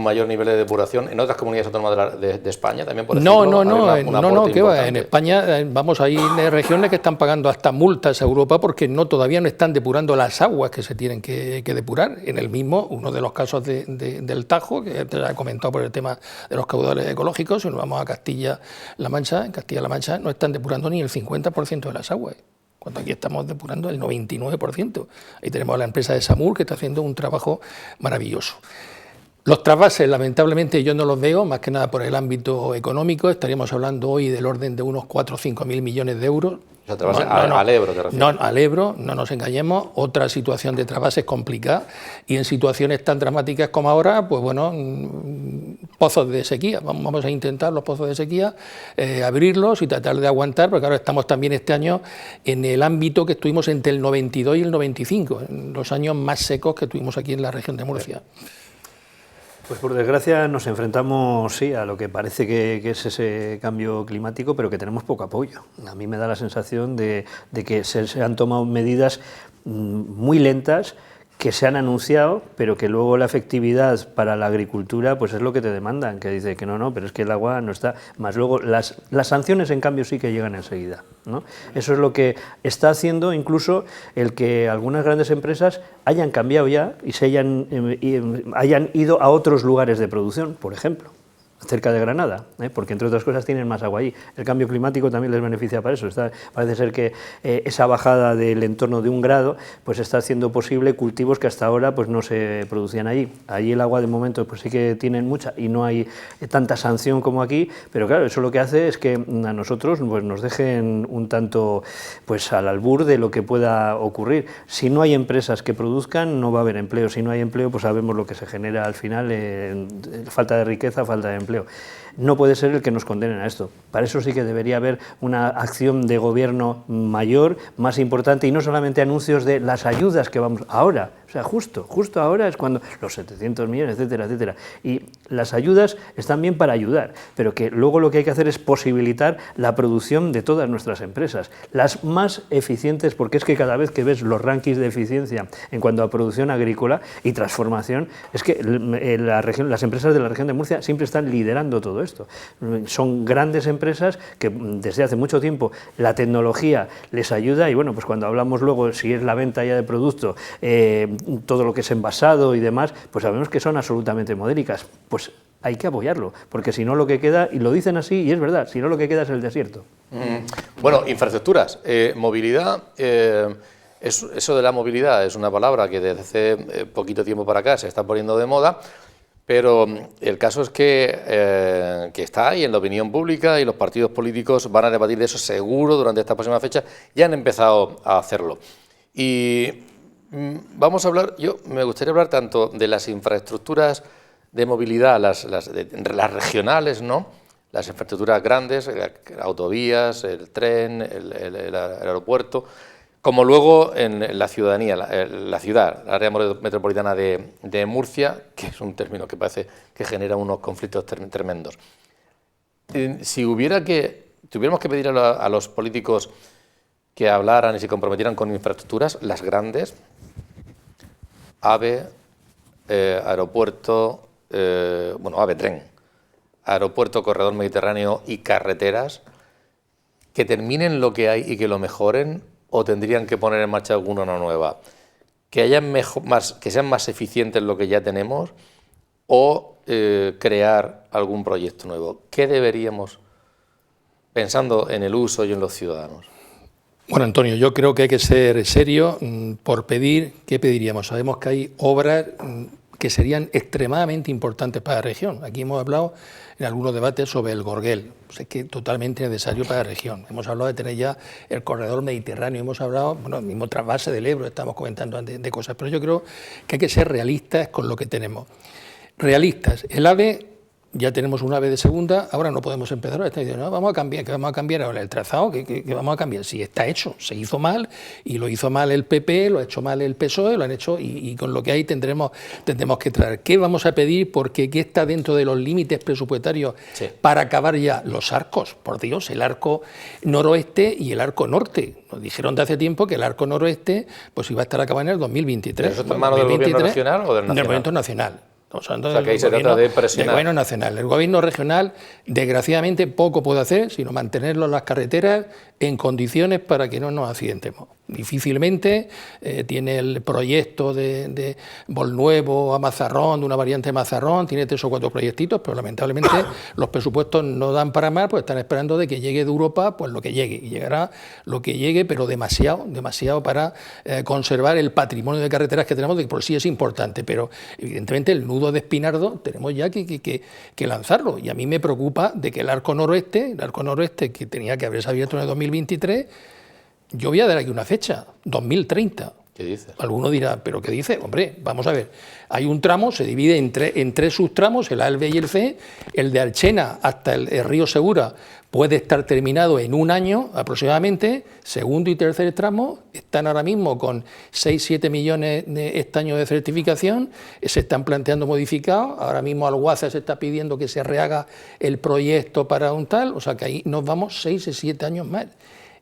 S1: mayor nivel de depuración en otras comunidades autónomas de España también, por ejemplo.
S3: No, que va. En España hay regiones que están pagando hasta multas a Europa porque todavía no están depurando las aguas que se tienen que depurar. En el mismo, uno de los casos del Tajo, que te ha comentado por el tema de los caudales ecológicos, si nos vamos a Castilla-La Mancha, en Castilla-La Mancha no están depurando ni el 50% de las aguas, cuando aquí estamos depurando el 99%. Ahí tenemos a la empresa de Samur, que está haciendo un trabajo maravilloso. Los trasvases, lamentablemente, yo no los veo, más que nada por el ámbito económico. Estaríamos hablando hoy del orden de unos 4 o 5 mil millones de euros.
S1: O sea, al Ebro, ¿te refieres?
S3: No, al Ebro, no nos engañemos. Otra situación de trasvases complicada, y en situaciones tan dramáticas como ahora, pues bueno, pozos de sequía. Vamos a intentar los pozos de sequía, abrirlos y tratar de aguantar, porque ahora estamos también este año en el ámbito que estuvimos entre el 92 y el 95, en los años más secos que tuvimos aquí en la región de Murcia.
S2: Pues por desgracia nos enfrentamos, sí, a lo que parece que es ese cambio climático, pero que tenemos poco apoyo. A mí me da la sensación de que se han tomado medidas muy lentas, que se han anunciado, pero que luego la efectividad para la agricultura pues es lo que te demandan, que dice que no, pero es que el agua no está. Más luego las sanciones, en cambio, sí que llegan enseguida, ¿no? Eso es lo que está haciendo incluso el que algunas grandes empresas hayan cambiado ya y hayan ido a otros lugares de producción, por ejemplo, cerca de Granada, porque entre otras cosas tienen más agua allí. El cambio climático también les beneficia para eso. Parece ser que esa bajada del entorno de 1 grado pues está haciendo posible cultivos que hasta ahora pues no se producían allí. Allí el agua de momento pues sí que tienen mucha y no hay tanta sanción como aquí, pero claro, eso lo que hace es que a nosotros pues nos dejen un tanto pues al albur de lo que pueda ocurrir. Si no hay empresas que produzcan, no va a haber empleo. Si no hay empleo, pues sabemos lo que se genera al final, falta de riqueza, falta de empleo. No puede ser el que nos condenen a esto. Para eso sí que debería haber una acción de gobierno mayor, más importante, y no solamente anuncios de las ayudas que vamos ahora. O sea, justo ahora es cuando los 700 millones, etcétera, etcétera. Y las ayudas están bien para ayudar, pero que luego lo que hay que hacer es posibilitar la producción de todas nuestras empresas, las más eficientes, porque es que cada vez que ves los rankings de eficiencia en cuanto a producción agrícola y transformación, es que las empresas de la región de Murcia siempre están liderando todo esto. Son grandes empresas que desde hace mucho tiempo la tecnología les ayuda y bueno, pues cuando hablamos luego si es la venta ya de producto, todo lo que es envasado y demás, pues sabemos que son absolutamente modélicas. Pues hay que apoyarlo, porque si no lo que queda, y lo dicen así y es verdad, si no lo que queda es el desierto.
S1: Bueno, infraestructuras, movilidad, Eso de la movilidad es una palabra que desde hace poquito tiempo para acá se está poniendo de moda, pero el caso es que está ahí en la opinión pública y los partidos políticos van a debatir de eso seguro durante esta próxima fecha, ya han empezado a hacerlo. Y vamos a hablar, me gustaría hablar tanto de las infraestructuras de movilidad, las regionales, ¿no? Las infraestructuras grandes, autovías, el tren, el aeropuerto, como luego en la ciudadanía, la ciudad, la área metropolitana de Murcia, que es un término que parece que genera unos conflictos tremendos. Si tuviéramos que pedir a los políticos que hablaran y se comprometieran con infraestructuras, las grandes, AVE, aeropuerto, AVE tren, aeropuerto, corredor mediterráneo y carreteras, que terminen lo que hay y que lo mejoren, o tendrían que poner en marcha alguna nueva, que sean más eficientes lo que ya tenemos, o crear algún proyecto nuevo. ¿Qué deberíamos, pensando en el uso y en los ciudadanos?
S3: Bueno, Antonio, yo creo que hay que ser serio por pedir. ¿Qué pediríamos? Sabemos que hay obras que serían extremadamente importantes para la región. Aquí hemos hablado en algunos debates sobre el Gorguel, pues es que totalmente necesario para la región. Hemos hablado de tener ya el corredor mediterráneo, hemos hablado, el mismo trasvase del Ebro, estamos comentando antes de cosas, pero yo creo que hay que ser realistas con lo que tenemos. Realistas, el AVE, ya tenemos un AVE de segunda, ahora no podemos empezar, está diciendo, no, vamos a cambiar, ¿qué vamos a cambiar ahora? El trazado, ¿qué vamos a cambiar? Si está hecho, se hizo mal, y lo hizo mal el PP, lo ha hecho mal el PSOE, lo han hecho, y con lo que hay tendremos que traer. ¿Qué vamos a pedir? Porque ¿qué está dentro de los límites presupuestarios para acabar ya los arcos? Por Dios, el arco noroeste y el arco norte. Nos dijeron de hace tiempo que el arco noroeste pues iba a estar acabado en el 2023.
S1: ¿Eso está en manos del gobierno regional o del nacional?
S3: Del gobierno nacional.
S1: O sea, que ahí se trata de presionar.
S3: El gobierno nacional. El gobierno regional, desgraciadamente, poco puede hacer, sino mantenerlo en las carreteras en condiciones para que no nos accidentemos. Difícilmente tiene el proyecto de Bolnuevo a Mazarrón, de una variante de Mazarrón, tiene 3 o 4 proyectitos, pero lamentablemente los presupuestos no dan para más, pues están esperando de que llegue de Europa pues lo que llegue, y llegará lo que llegue, pero demasiado para conservar el patrimonio de carreteras que tenemos, que por sí es importante, pero evidentemente el nudo de Espinardo tenemos ya que lanzarlo, y a mí me preocupa de que el arco noroeste que tenía que haberse abierto en el 2023, yo voy a dar aquí una fecha, 2030.
S1: ¿Qué dices?
S3: Alguno dirá, ¿pero qué dice? Hombre, vamos a ver. Hay un tramo, se divide en 3 subtramos, el A, el B y el C. El de Alchena hasta el río Segura puede estar terminado en 1 año aproximadamente. Segundo y tercer tramo están ahora mismo con 6-7 millones este año de certificación. Se están planteando modificados. Ahora mismo Alguaza se está pidiendo que se rehaga el proyecto para un tal. O sea que ahí nos vamos 6 o 7 años más.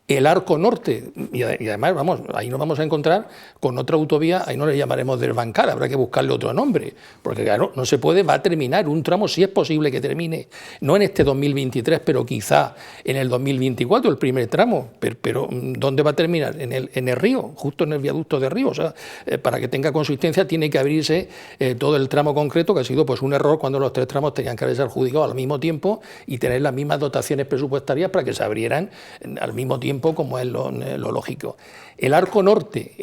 S3: El arco norte, y además ahí nos vamos a encontrar con otra autovía, ahí no le llamaremos del Bancal, habrá que buscarle otro nombre, porque claro, no se puede, va a terminar un tramo, si es posible que termine, no en este 2023, pero quizá en el 2024, el primer tramo, pero ¿dónde va a terminar? En el río, justo en el viaducto de Río, o sea, para que tenga consistencia tiene que abrirse todo el tramo concreto, que ha sido pues un error cuando los 3 tramos tenían que haberse adjudicado al mismo tiempo y tener las mismas dotaciones presupuestarias para que se abrieran al mismo tiempo, como es lo lógico. El arco norte,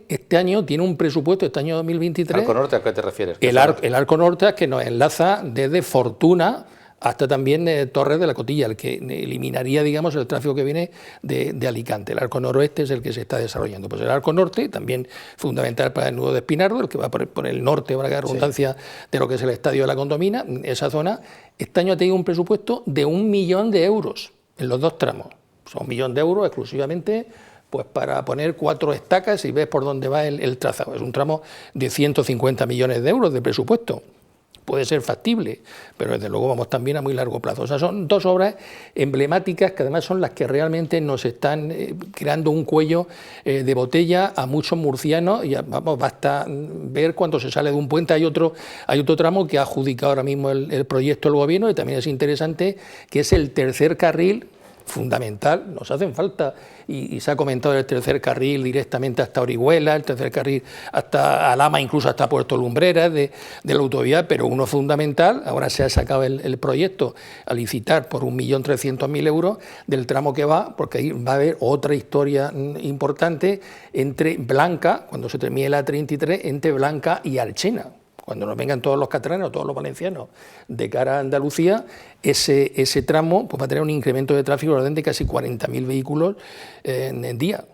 S3: este año tiene un presupuesto, este año 2023...
S1: ¿Arco norte a qué te refieres?
S3: El arco norte es que nos enlaza desde Fortuna hasta también Torres de la Cotilla, el que eliminaría, digamos, el tráfico que viene de Alicante. El arco noroeste es el que se está desarrollando. Pues el arco norte, también fundamental para el nudo de Espinardo, el que va por el norte, para que haya redundancia de lo que es el estadio de la Condomina, esa zona, este año ha tenido un presupuesto de 1 millón de euros en los 2 tramos. Son 1 millón de euros exclusivamente pues para poner 4 estacas y ves por dónde va el trazado. Es un tramo de 150 millones de euros de presupuesto. Puede ser factible, pero desde luego vamos también a muy largo plazo. O sea, son 2 obras emblemáticas que además son las que realmente nos están creando un cuello de botella a muchos murcianos. Y basta ver cuando se sale de un puente. Hay otro tramo que ha adjudicado ahora mismo el proyecto del gobierno, y también es interesante, que es el tercer carril fundamental, nos hacen falta, y se ha comentado el tercer carril directamente hasta Orihuela, el tercer carril hasta Alhama, incluso hasta Puerto Lumbreras de la autovía, pero uno fundamental, ahora se ha sacado el proyecto a licitar por 1.300.000 euros del tramo que va, porque ahí va a haber otra historia importante entre Blanca, cuando se termine la 33, entre Blanca y Alchena. Cuando nos vengan todos los catalanes, todos los valencianos de cara a Andalucía, ese tramo pues va a tener un incremento de tráfico de orden de casi 40.000 vehículos en el día,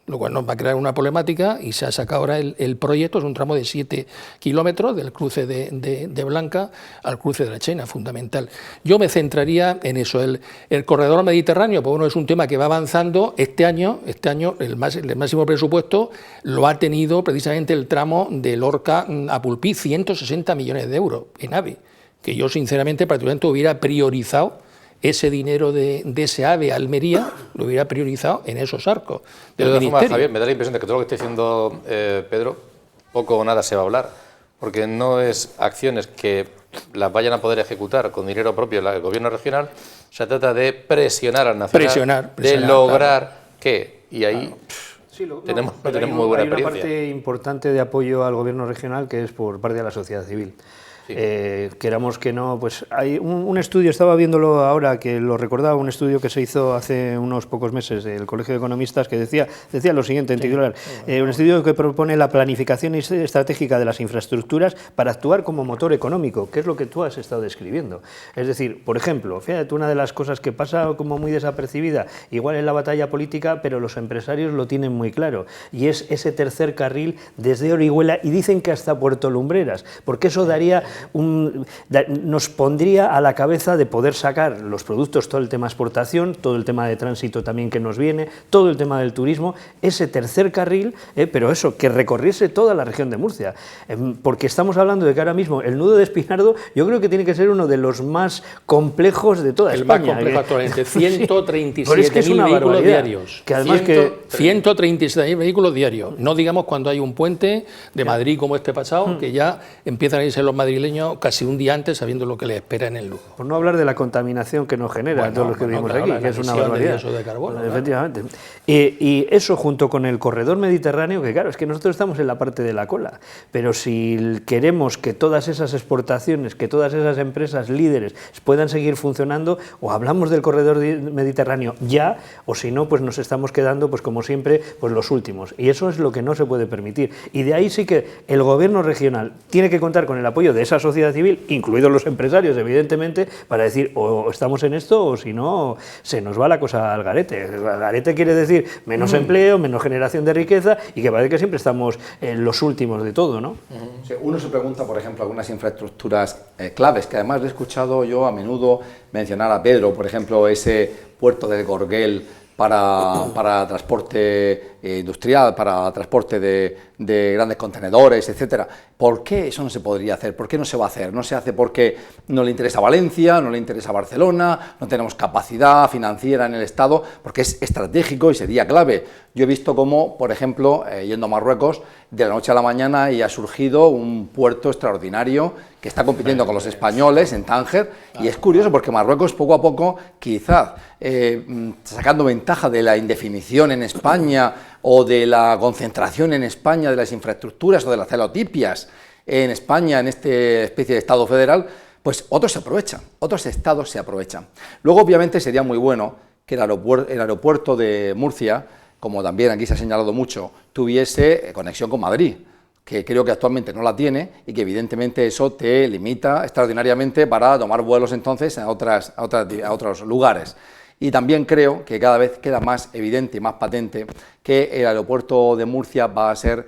S3: lo cual nos va a crear una problemática, y se ha sacado ahora el proyecto, es un tramo de 7 kilómetros del cruce de Blanca al cruce de la Chena, fundamental. Yo me centraría en eso, el corredor mediterráneo, pues bueno, es un tema que va avanzando. Este año el máximo presupuesto lo ha tenido precisamente el tramo de Lorca a Pulpí, 160 millones de euros en AVE, que yo sinceramente particularmente hubiera priorizado ese dinero de ese AVE a Almería, lo hubiera priorizado en esos arcos del ministerio.
S1: Javier, me da la impresión de que todo lo que está diciendo Pedro, poco o nada se va a hablar, porque no es acciones que las vayan a poder ejecutar con dinero propio del gobierno regional, se trata de presionar al nacional, de lograr que, y ahí no tenemos muy buena experiencia.
S2: Hay una parte importante de apoyo al gobierno regional que es por parte de la sociedad civil. Sí. Queramos que no, pues hay un estudio, estaba viéndolo ahora, que lo recordaba, un estudio que se hizo hace unos pocos meses del Colegio de Economistas, que decía lo siguiente en titular, un estudio que propone la planificación estratégica de las infraestructuras para actuar como motor económico, que es lo que tú has estado describiendo. Es decir, por ejemplo, fíjate, una de las cosas que pasa como muy desapercibida, igual en la batalla política, pero los empresarios lo tienen muy claro, y es ese tercer carril desde Orihuela, y dicen que hasta Puerto Lumbreras, porque eso daría nos pondría a la cabeza de poder sacar los productos, todo el tema exportación, todo el tema de tránsito también que nos viene, todo el tema del turismo, ese tercer carril, pero eso, que recorriese toda la región de Murcia, porque estamos hablando de que ahora mismo el nudo de Espinardo yo creo que tiene que ser uno de los más complejos de toda España.
S3: El más complejo actualmente, 137.000 vehículos diarios.
S2: Que además
S3: 137.000 vehículos diarios, no digamos cuando hay un puente de Madrid como este pasado, que ya empiezan a irse los madrileños casi un día antes sabiendo lo que les espera en el Lugo.
S2: Por no hablar de la contaminación que nos genera todos los que vivimos aquí, que es una barbaridad.
S3: De carbono,
S2: efectivamente. Y eso junto con el corredor mediterráneo, que claro, es que nosotros estamos en la parte de la cola, pero si queremos que todas esas exportaciones, que todas esas empresas líderes puedan seguir funcionando, o hablamos del corredor mediterráneo ya, o si no, pues nos estamos quedando, pues como siempre, pues los últimos. Y eso es lo que no se puede permitir. Y de ahí sí que el gobierno regional tiene que contar con el apoyo de esa sociedad civil, incluidos los empresarios, evidentemente, para decir o estamos en esto o si no, se nos va la cosa al garete. El garete quiere decir menos empleo, menos generación de riqueza y que parece que siempre estamos en los últimos de todo, ¿no?
S4: Sí, uno se pregunta, por ejemplo, algunas infraestructuras claves, que además le he escuchado yo a menudo mencionar a Pedro, por ejemplo, ese puerto de Gorguel para transporte industrial, para transporte de grandes contenedores, etcétera. ¿Por qué eso no se podría hacer? ¿Por qué no se va a hacer? No se hace porque no le interesa a Valencia, no le interesa a Barcelona, no tenemos capacidad financiera en el Estado, porque es estratégico y sería clave. Yo he visto cómo, por ejemplo, yendo a Marruecos, de la noche a la mañana y ha surgido un puerto extraordinario que está compitiendo con los españoles en Tánger, y es curioso porque Marruecos poco a poco, quizás sacando ventaja de la indefinición en España o de la concentración en España de las infraestructuras o de las celotipias en España, en esta especie de Estado federal, pues otros se aprovechan, otros estados se aprovechan. Luego, obviamente, sería muy bueno que el aeropuerto de Murcia, como también aquí se ha señalado mucho, tuviese conexión con Madrid, que creo que actualmente no la tiene y que evidentemente eso te limita extraordinariamente para tomar vuelos entonces a otros lugares. Y también creo que cada vez queda más evidente y más patente que el aeropuerto de Murcia va a ser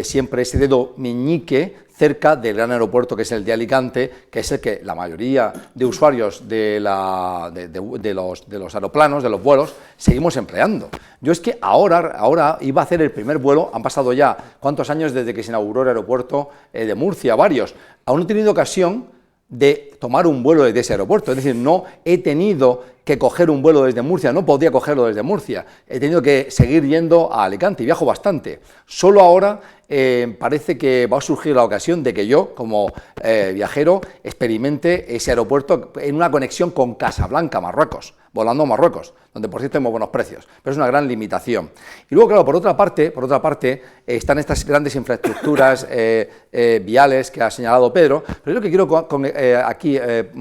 S4: siempre ese dedo meñique cerca del gran aeropuerto que es el de Alicante, que es el que la mayoría de usuarios de los aeroplanos, de los vuelos, seguimos empleando. Yo es que ahora iba a hacer el primer vuelo, han pasado ya ¿cuántos años desde que se inauguró el aeropuerto de Murcia? Varios. Aún no he tenido ocasión de tomar un vuelo desde ese aeropuerto, es decir, no he tenido que coger un vuelo desde Murcia, no podía cogerlo desde Murcia, he tenido que seguir yendo a Alicante y viajo bastante. Solo ahora parece que va a surgir la ocasión de que yo, como viajero, experimente ese aeropuerto en una conexión con Casablanca, Marruecos. volando a Marruecos, donde por cierto hay muy buenos precios, pero es una gran limitación. Y luego, claro, por otra parte están estas grandes infraestructuras viales que ha señalado Pedro, pero yo lo que quiero aquí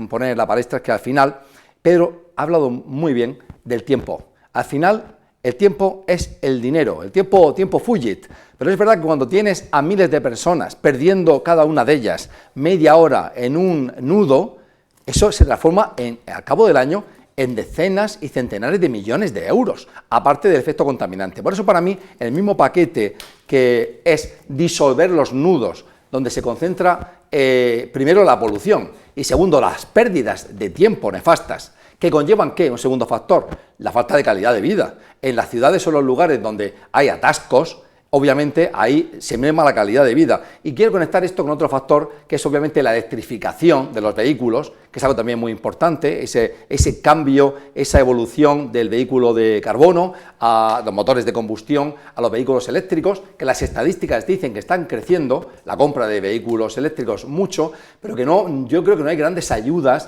S4: poner en la palestra es que al final Pedro ha hablado muy bien del tiempo. Al final el tiempo es el dinero, el tiempo fugit, pero es verdad que cuando tienes a miles de personas perdiendo cada una de ellas media hora en un nudo, eso se transforma al cabo del año en decenas y centenares de millones de euros, aparte del efecto contaminante. Por eso para mí el mismo paquete que es disolver los nudos, donde se concentra primero la polución y segundo las pérdidas de tiempo nefastas, que conllevan, ¿qué? Un segundo factor, la falta de calidad de vida. En las ciudades o los lugares donde hay atascos, obviamente ahí se merma la calidad de vida. Y quiero conectar esto con otro factor, que es obviamente la electrificación de los vehículos, que es algo también muy importante, ese cambio, esa evolución del vehículo de carbono a los motores de combustión, a los vehículos eléctricos, que las estadísticas dicen que están creciendo, la compra de vehículos eléctricos mucho, pero que no, yo creo que no hay grandes ayudas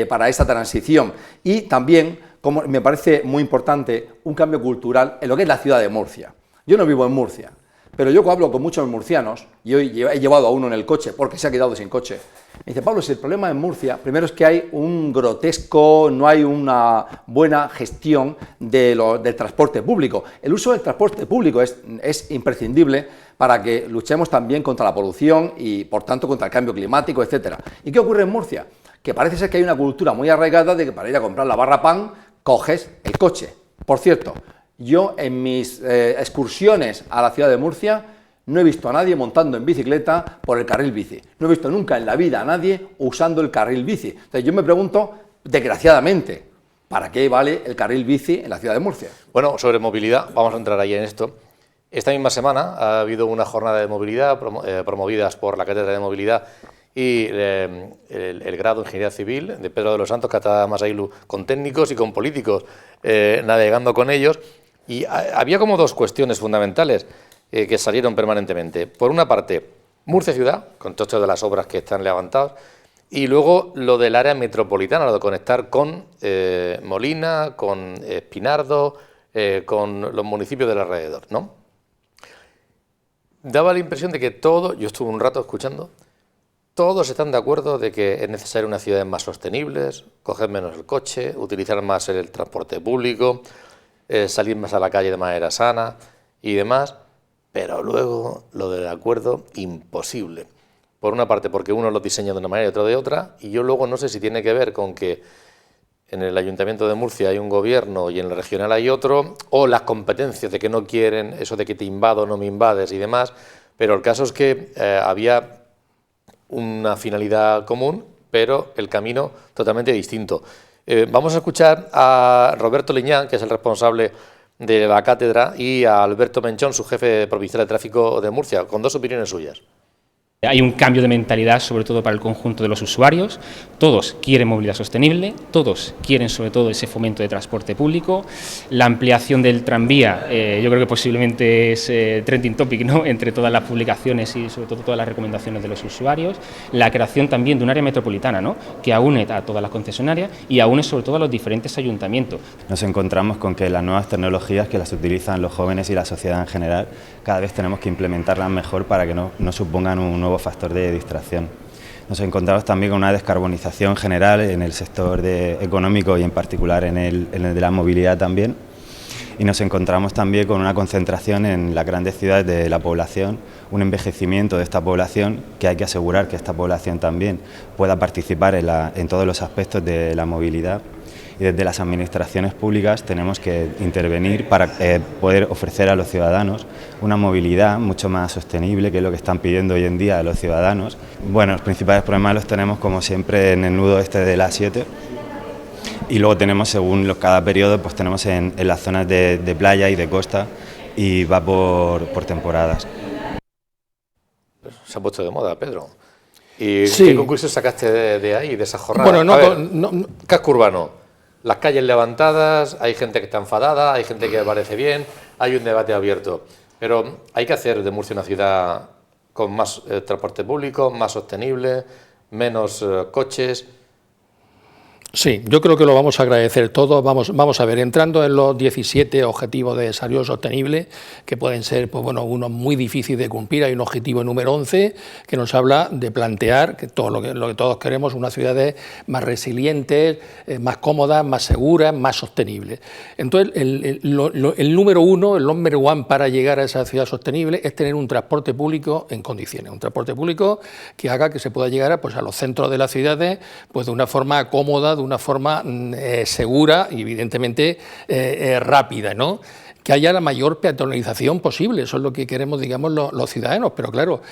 S4: para esa transición. Y también, como me parece muy importante, un cambio cultural en lo que es la ciudad de Murcia. Yo no vivo en Murcia, pero yo hablo con muchos murcianos, y hoy he llevado a uno en el coche porque se ha quedado sin coche. Me dice, Pablo, si el problema en Murcia, primero es que hay no hay una buena gestión del transporte público. El uso del transporte público es imprescindible para que luchemos también contra la polución y, por tanto, contra el cambio climático, etc. ¿Y qué ocurre en Murcia? Que parece ser que hay una cultura muy arraigada de que para ir a comprar la barra pan, coges el coche. Por cierto, yo en mis excursiones a la ciudad de Murcia no he visto a nadie montando en bicicleta por el carril bici. No he visto nunca en la vida a nadie usando el carril bici. Entonces yo me pregunto, desgraciadamente, ¿para qué vale el carril bici en la ciudad de Murcia?
S1: Bueno, sobre movilidad, vamos a entrar ahí en esto. Esta misma semana ha habido una jornada de movilidad promovidas por la Cátedra de Movilidad y el grado de Ingeniería Civil de Pedro de los Santos, Cata Masailu, con técnicos y con políticos, navegando con ellos. Y había como dos cuestiones fundamentales que salieron permanentemente. Por una parte, Murcia ciudad, con todas de las obras que están levantadas, y luego lo del área metropolitana, lo de conectar con Molina, con Espinardo, con los municipios del alrededor, ¿no? Daba la impresión de que yo estuve un rato escuchando, todos están de acuerdo de que es necesario unas ciudades más sostenibles, coger menos el coche, utilizar más el transporte público, salir más a la calle de manera sana y demás, pero luego lo del acuerdo, imposible. Por una parte porque uno lo diseña de una manera y otro de otra, y yo luego no sé si tiene que ver con que en el Ayuntamiento de Murcia hay un gobierno y en el regional hay otro, o las competencias de que no quieren, eso de que te invado, no me invades y demás, pero el caso es que había una finalidad común, pero el camino totalmente distinto. Vamos a escuchar a Roberto Liñán, que es el responsable de la cátedra, y a Alberto Menchón, su jefe provincial de tráfico de Murcia, con dos opiniones suyas.
S6: Hay un cambio de mentalidad, sobre todo para el conjunto de los usuarios. Todos quieren movilidad sostenible, todos quieren sobre todo ese fomento de transporte público. La ampliación del tranvía, yo creo que posiblemente es trending topic, ¿no?, entre todas las publicaciones y sobre todo todas las recomendaciones de los usuarios. La creación también de un área metropolitana, ¿no?, que aúne a todas las concesionarias y aúne sobre todo a los diferentes ayuntamientos.
S7: Nos encontramos con que las nuevas tecnologías que las utilizan los jóvenes y la sociedad en general, cada vez tenemos que implementarlas mejor para que no supongan un nuevo factor de distracción. Nos encontramos también con una descarbonización general en el sector económico y en particular en el de la movilidad también, y nos encontramos también con una concentración en las grandes ciudades de la población, un envejecimiento de esta población, que hay que asegurar que esta población también pueda participar en todos los aspectos de la movilidad. Y desde las administraciones públicas tenemos que intervenir para poder ofrecer a los ciudadanos una movilidad mucho más sostenible, que es lo que están pidiendo hoy en día los ciudadanos. Bueno, los principales problemas los tenemos como siempre en el nudo este de la A7, y luego tenemos según cada periodo, pues tenemos en las zonas de playa y de costa, y va por temporadas.
S1: Se ha puesto de moda, Pedro. ¿Y
S3: sí.
S1: qué conclusión sacaste de ahí, de esa jornada?
S3: Bueno,
S1: casco urbano. Las calles levantadas, hay gente que está enfadada, hay gente que le parece bien, hay un debate abierto. Pero hay que hacer de Murcia una ciudad con más transporte público, más sostenible, menos coches.
S3: Sí, yo creo que lo vamos a agradecer todos. Vamos a ver, entrando en los 17 objetivos de desarrollo sostenible, que pueden ser, pues bueno, unos muy difíciles de cumplir. Hay un objetivo número 11 que nos habla de plantear que todo lo que todos queremos, unas ciudades más resilientes, más cómodas, más seguras, más sostenibles. Entonces, el número 1, el number one para llegar a esa ciudad sostenible es tener un transporte público en condiciones, un transporte público que haga que se pueda llegar pues, a los centros de las ciudades pues, de una forma cómoda, de una forma segura y evidentemente rápida, ¿no? Que haya la mayor peatonalización posible, eso es lo que queremos, digamos, los ciudadanos, pero claro,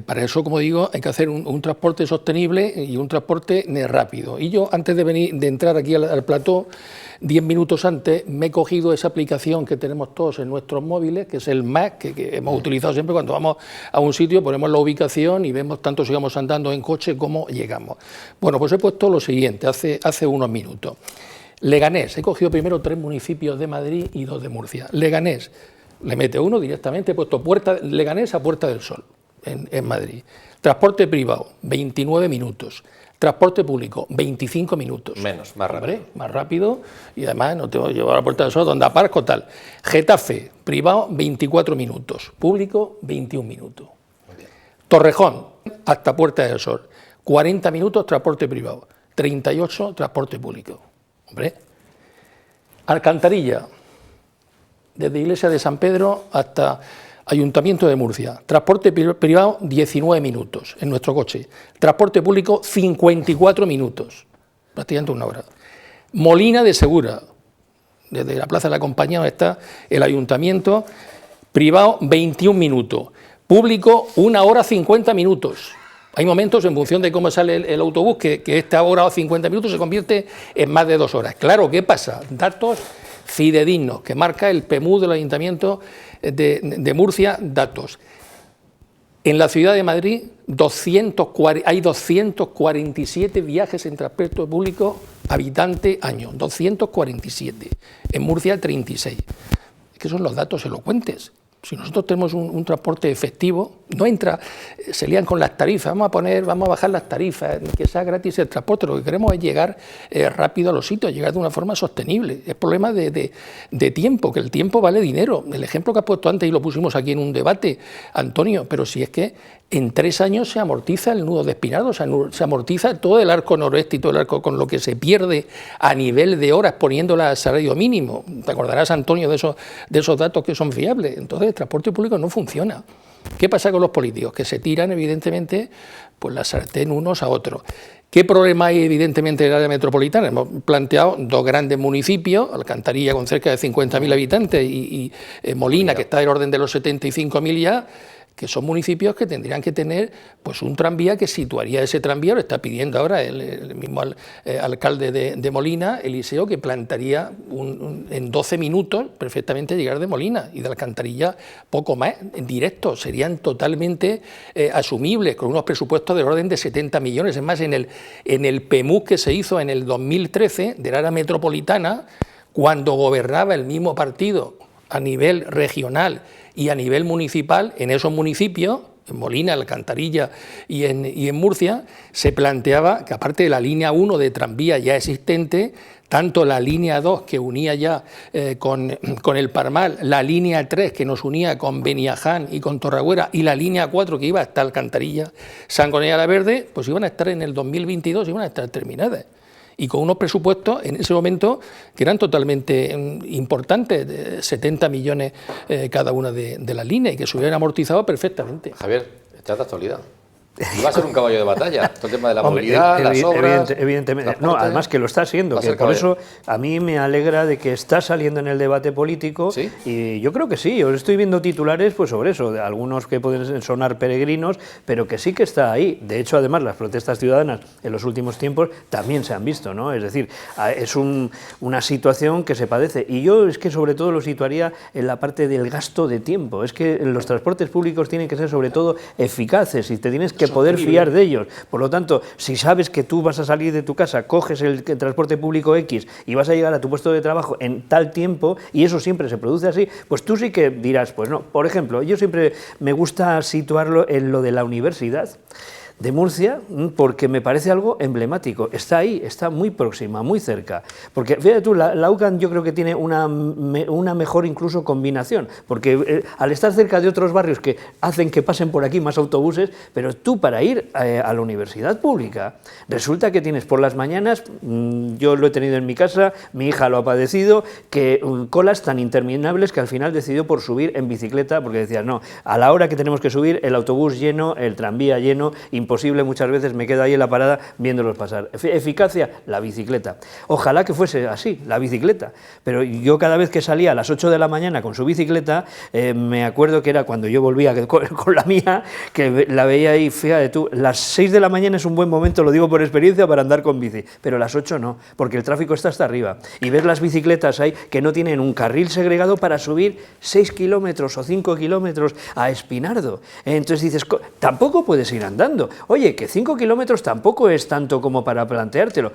S3: para eso, como digo, hay que hacer un transporte sostenible y un transporte rápido. Y yo, antes de entrar aquí al plató, 10 minutos antes me he cogido esa aplicación que tenemos todos en nuestros móviles, que es el Mac, que hemos utilizado siempre cuando vamos a un sitio, ponemos la ubicación y vemos tanto si vamos andando en coche como llegamos. Bueno, pues he puesto lo siguiente, hace unos minutos. Leganés, he cogido primero 3 municipios de Madrid y 2 de Murcia. Leganés, le mete uno directamente, he puesto Leganés a Puerta del Sol, en Madrid. Transporte privado, 29 minutos. Transporte público, 25 minutos.
S1: Menos, más rápido.
S3: ¿Hombre? Más rápido y además no tengo que llevar a la Puerta del Sol donde aparco tal. Getafe, privado, 24 minutos. Público, 21 minutos. Torrejón, hasta Puerta del Sol, 40 minutos transporte privado, 38 transporte público. Hombre. Alcantarilla, desde Iglesia de San Pedro hasta Ayuntamiento de Murcia, transporte privado 19 minutos en nuestro coche, transporte público 54 minutos, prácticamente una hora. Molina de Segura, desde la Plaza de la Compañía donde está el Ayuntamiento, privado 21 minutos, público 1 hora 50 minutos. Hay momentos, en función de cómo sale el autobús, que esta hora o 50 minutos se convierte en más de 2 horas. Claro, ¿qué pasa? Datos fidedignos, que marca el PMU del Ayuntamiento de Murcia, datos. En la ciudad de Madrid hay 247 viajes en transporte público habitante año, 247. En Murcia 36. Es que son los datos elocuentes. Si nosotros tenemos un transporte efectivo, no entra, se lían con las tarifas, vamos a bajar las tarifas, que sea gratis el transporte, lo que queremos es llegar rápido a los sitios, llegar de una forma sostenible. Es problema de tiempo, que el tiempo vale dinero. El ejemplo que has puesto antes y lo pusimos aquí en un debate, Antonio, pero si es que en 3 años se amortiza el nudo de Espinardo, se amortiza todo el arco noroeste y todo el arco con lo que se pierde a nivel de horas poniéndola al salario mínimo. Te acordarás, Antonio, de esos datos que son fiables. Entonces el transporte público no funciona. ¿Qué pasa con los políticos? Que se tiran, evidentemente, pues la sartén unos a otros. ¿Qué problema hay, evidentemente, en el área metropolitana? Hemos planteado 2 grandes municipios, Alcantarilla con cerca de 50.000 habitantes y Molina, que está del orden de los 75.000 ya, que son municipios que tendrían que tener pues un tranvía que situaría ese tranvía, lo está pidiendo ahora el mismo alcalde de Molina, Eliseo, que plantaría en 12 minutos perfectamente llegar de Molina y de Alcantarilla poco más, en directo, serían totalmente asumibles, con unos presupuestos del orden de 70 millones. Es más, en el PMU que se hizo en el 2013 del área metropolitana, cuando gobernaba el mismo partido a nivel regional y a nivel municipal, en esos municipios, en Molina, Alcantarilla y en Murcia, se planteaba que aparte de la línea 1 de tranvía ya existente, tanto la línea 2 que unía ya con el Parmal, la línea 3 que nos unía con Beniaján y con Torragüera y la línea 4 que iba hasta Alcantarilla, Sangonera la Verde, pues iban a estar en el 2022, iban a estar terminadas. Y con unos presupuestos en ese momento que eran totalmente importantes, de 70 millones cada una de las líneas, y que se hubieran amortizado perfectamente.
S1: Javier, estás de actualidad. Y va a ser un caballo de batalla, todo el tema de la movilidad, las obras...
S2: Evidentemente, no, además que lo está siendo, que por eso a mí me alegra de que está saliendo en el debate político.
S1: ¿Sí?
S2: Y yo creo que sí, yo estoy viendo titulares pues sobre eso, de algunos que pueden sonar peregrinos, pero que sí que está ahí. De hecho, además, las protestas ciudadanas en los últimos tiempos también se han visto, ¿no? Es decir, es una situación que se padece. Y yo es que sobre todo lo situaría en la parte del gasto de tiempo. Es que los transportes públicos tienen que ser sobre todo eficaces y te tienes que poder fiar de ellos. Por lo tanto, si sabes que tú vas a salir de tu casa, coges el transporte público X y vas a llegar a tu puesto de trabajo en tal tiempo, y eso siempre se produce así, pues tú sí que dirás, pues no. Por ejemplo, yo siempre me gusta situarlo en lo de la universidad. de Murcia, porque me parece algo emblemático. Está ahí, está muy próxima, muy cerca. Porque fíjate tú, la UCAM yo creo que tiene una mejor incluso combinación, porque al estar cerca de otros barrios que hacen que pasen por aquí más autobuses, pero tú para ir a la universidad pública, resulta que tienes por las mañanas, yo lo he tenido en mi casa, mi hija lo ha padecido, que colas tan interminables que al final decidió por subir en bicicleta, porque decías, no, a la hora que tenemos que subir, el autobús lleno, el tranvía lleno, imposible, muchas veces me quedo ahí en la parada viéndolos pasar. Eficacia, la bicicleta. Ojalá que fuese así, la bicicleta, pero yo cada vez que salía a las 8 de la mañana con su bicicleta, me acuerdo que era cuando yo volvía con la mía, que la veía ahí, fíjate tú, las 6 de la mañana es un buen momento, lo digo por experiencia, para andar con bici, pero las 8 no, porque el tráfico está hasta arriba, y ves las bicicletas ahí que no tienen un carril segregado para subir 6 kilómetros o 5 kilómetros a Espinardo. Entonces dices, tampoco puedes ir andando. Oye, que 5 kilómetros tampoco es tanto como para planteártelo.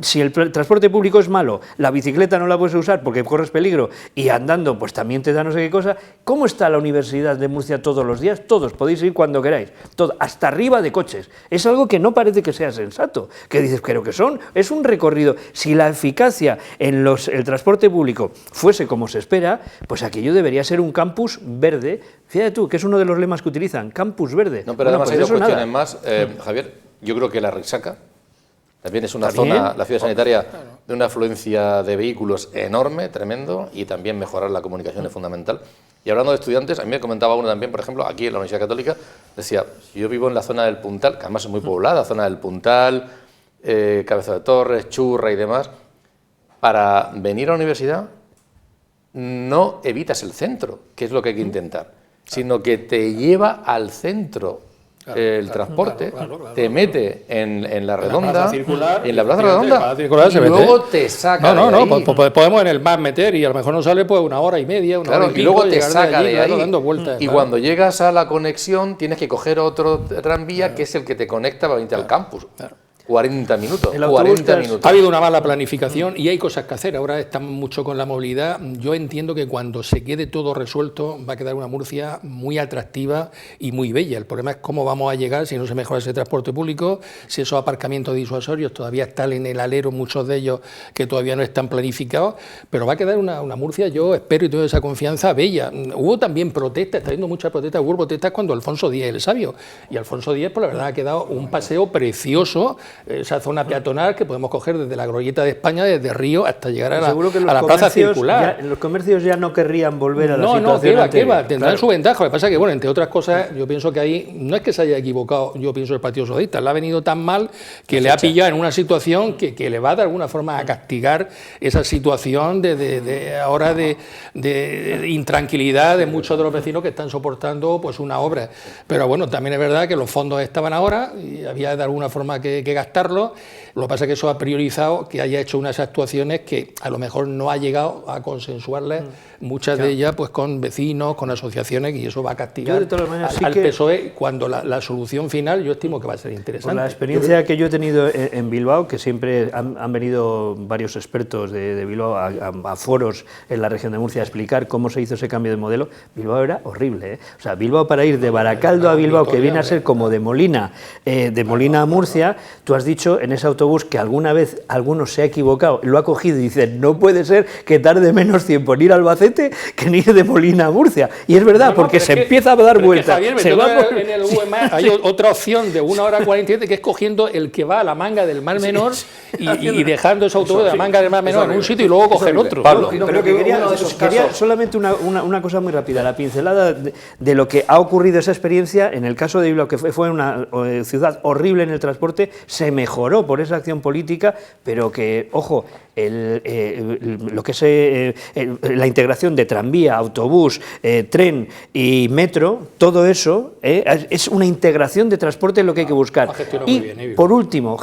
S2: Si el transporte público es malo, la bicicleta no la puedes usar porque corres peligro y andando pues también te da no sé qué cosa. ¿Cómo está la Universidad de Murcia todos los días? Todos, podéis ir cuando queráis, todo, hasta arriba de coches. Es algo que no parece que sea sensato, que dices, pero que es un recorrido. Si la eficacia en el transporte público fuese como se espera, pues aquello debería ser un campus verde. Fíjate tú, que es uno de los lemas que utilizan, campus verde.
S1: No, pero además
S2: pues
S1: hay dos cuestiones
S2: nada.
S1: más. Javier, yo creo que la Resaca también es una zona, la ciudad sanitaria, de una afluencia de vehículos enorme, tremendo, y también mejorar la comunicación es fundamental. Y hablando de estudiantes, a mí me comentaba uno también, por ejemplo, aquí en la Universidad Católica, decía, yo vivo en la zona del Puntal, que además es muy poblada, zona del Puntal, Cabezo de Torres, Churra y demás, para venir a la universidad no evitas el centro, que es lo que hay que intentar, sino que te lleva al centro. El transporte te mete en la redonda, en la plaza redonda, y luego te saca de ahí.
S3: Podemos en el mar meter y a lo mejor nos sale pues una hora y media, una hora y pico,
S1: y luego te saca de ahí.
S3: Dando vueltas,
S1: y cuando llegas a la conexión tienes que coger otro tranvía que es el que te conecta para venirte al campus. 40 minutos, 40 minutos.
S3: Ha habido una mala planificación y hay cosas que hacer. Ahora estamos mucho con la movilidad. Yo entiendo que cuando se quede todo resuelto va a quedar una Murcia muy atractiva y muy bella. El problema es cómo vamos a llegar si no se mejora ese transporte público, si esos aparcamientos disuasorios todavía están en el alero, muchos de ellos que todavía no están planificados, pero va a quedar una Murcia, yo espero y tengo esa confianza, bella. Hubo también protestas, está habiendo muchas protestas, hubo protestas cuando Alfonso X el Sabio, y Alfonso X, pues la verdad ha quedado un paseo precioso, esa zona peatonal que podemos coger desde la Glorieta de España, desde Río hasta llegar a la plaza circular.
S2: Los comercios ya no querrían volver a la situación
S3: anterior. ¿Qué va? Tendrán
S2: claro.
S3: su ventaja. Lo que pasa es que, bueno, entre otras cosas, yo pienso que ahí no es que se haya equivocado, yo pienso el Partido Socialista, le ha venido tan mal que le ha pillado en una situación que le va de alguna forma a castigar esa situación ahora de intranquilidad de muchos de los vecinos que están soportando pues una obra. Pero bueno, también es verdad que los fondos estaban ahora y había de alguna forma que gastarlos. Lo que pasa es que eso ha priorizado que haya hecho unas actuaciones que a lo mejor no ha llegado a consensuarlas, muchas de ellas pues con vecinos, con asociaciones, y eso va a castigar al PSOE cuando la solución final yo estimo que va a ser interesante.
S2: Por la experiencia que yo he tenido en Bilbao, que siempre han venido varios expertos de Bilbao a foros en la región de Murcia a explicar cómo se hizo ese cambio de modelo, Bilbao era horrible, ¿eh? O sea, Bilbao para ir de Baracaldo a Bilbao, que viene a ser como de Molina a Murcia, tú has dicho en ese autobús que alguna vez alguno se ha equivocado, lo ha cogido y dice, no puede ser que tarde menos tiempo en ir a Albacete que en ir de Molina a Murcia. Y es verdad, porque se empieza a dar vueltas.
S3: Javier, en el UMA hay otra opción de 1 hora 47 que es cogiendo el que va a la Manga del Mar Menor y dejando ese autobús de la Manga del Mar Menor en un sitio y luego coger otro.
S1: Pablo,
S2: pero que quería solamente una cosa muy rápida, la pincelada de lo que ha ocurrido esa experiencia en el caso de Bilbao, que fue una ciudad horrible en el transporte, se mejoró por esa acción política, pero que, ojo, lo que es la integración de tranvía, autobús, tren y metro, todo eso es una integración de transporte en lo que hay que buscar. Y, por último,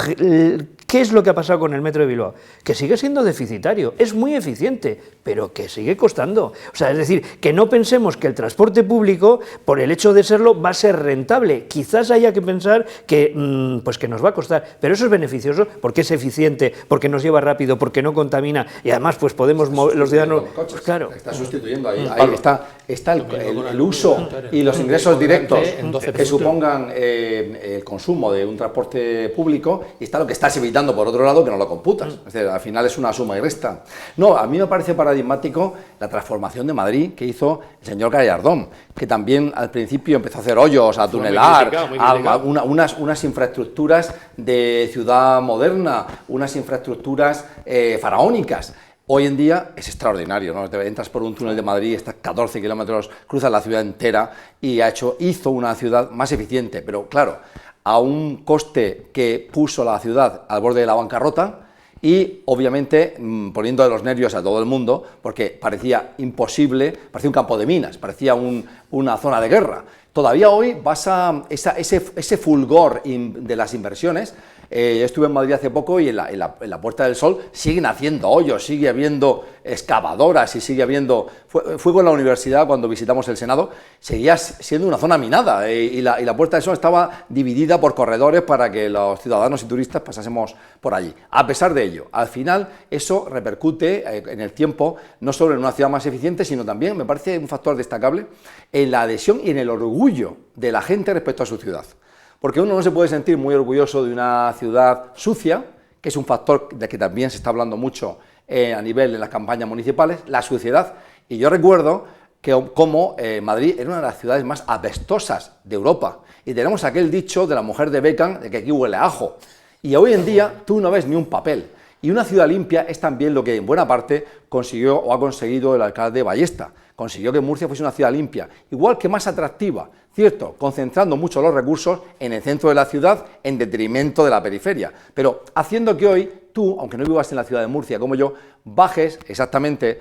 S2: ¿qué es lo que ha pasado con el metro de Bilbao? Que sigue siendo deficitario, es muy eficiente, pero que sigue costando. O sea, es decir, que no pensemos que el transporte público, por el hecho de serlo, va a ser rentable. Quizás haya que pensar que, pues que nos va a costar, pero eso es beneficioso porque es eficiente, porque nos lleva rápido, porque no contamina y además pues podemos mover los ciudadanos.
S4: Pues claro. Está sustituyendo ahí está el uso y los ingresos directos que supongan el consumo de un transporte público, y está lo que estás evitando por otro lado, que no lo computas. Es decir, al final es una suma y resta. No, a mí me parece paradigmático la transformación de Madrid que hizo el señor Gallardón, que también al principio empezó a hacer hoyos, a tunelar, unas infraestructuras de ciudad moderna, unas infraestructuras faraónicas. Hoy en día es extraordinario, ¿no? Te entras por un túnel de Madrid, estás 14 kilómetros, cruzas la ciudad entera y hizo una ciudad más eficiente, pero claro, a un coste que puso la ciudad al borde de la bancarrota y obviamente poniendo de los nervios a todo el mundo, porque parecía imposible, parecía un campo de minas, parecía una zona de guerra. Todavía hoy pasa ese fulgor de las inversiones. Yo estuve en Madrid hace poco y en la Puerta del Sol siguen haciendo hoyos, sigue habiendo excavadoras y sigue habiendo... Fui con la universidad cuando visitamos el Senado, seguía siendo una zona minada y la Puerta del Sol estaba dividida por corredores para que los ciudadanos y turistas pasásemos por allí. A pesar de ello, al final eso repercute en el tiempo, no solo en una ciudad más eficiente, sino también, me parece un factor destacable, en la adhesión y en el orgullo de la gente respecto a su ciudad. Porque uno no se puede sentir muy orgulloso de una ciudad sucia, que es un factor de que también se está hablando mucho a nivel de las campañas municipales, la suciedad. Y yo recuerdo que como Madrid era una de las ciudades más apestosas de Europa. Y tenemos aquel dicho de la mujer de Beckham, de que aquí huele a ajo. Y hoy en día tú no ves ni un papel. Y una ciudad limpia es también lo que en buena parte consiguió o ha conseguido el alcalde Ballesta. Consiguió que Murcia fuese una ciudad limpia, igual que más atractiva, cierto, concentrando mucho los recursos en el centro de la ciudad en detrimento de la periferia, pero haciendo que hoy tú, aunque no vivas en la ciudad de Murcia como yo, bajes exactamente,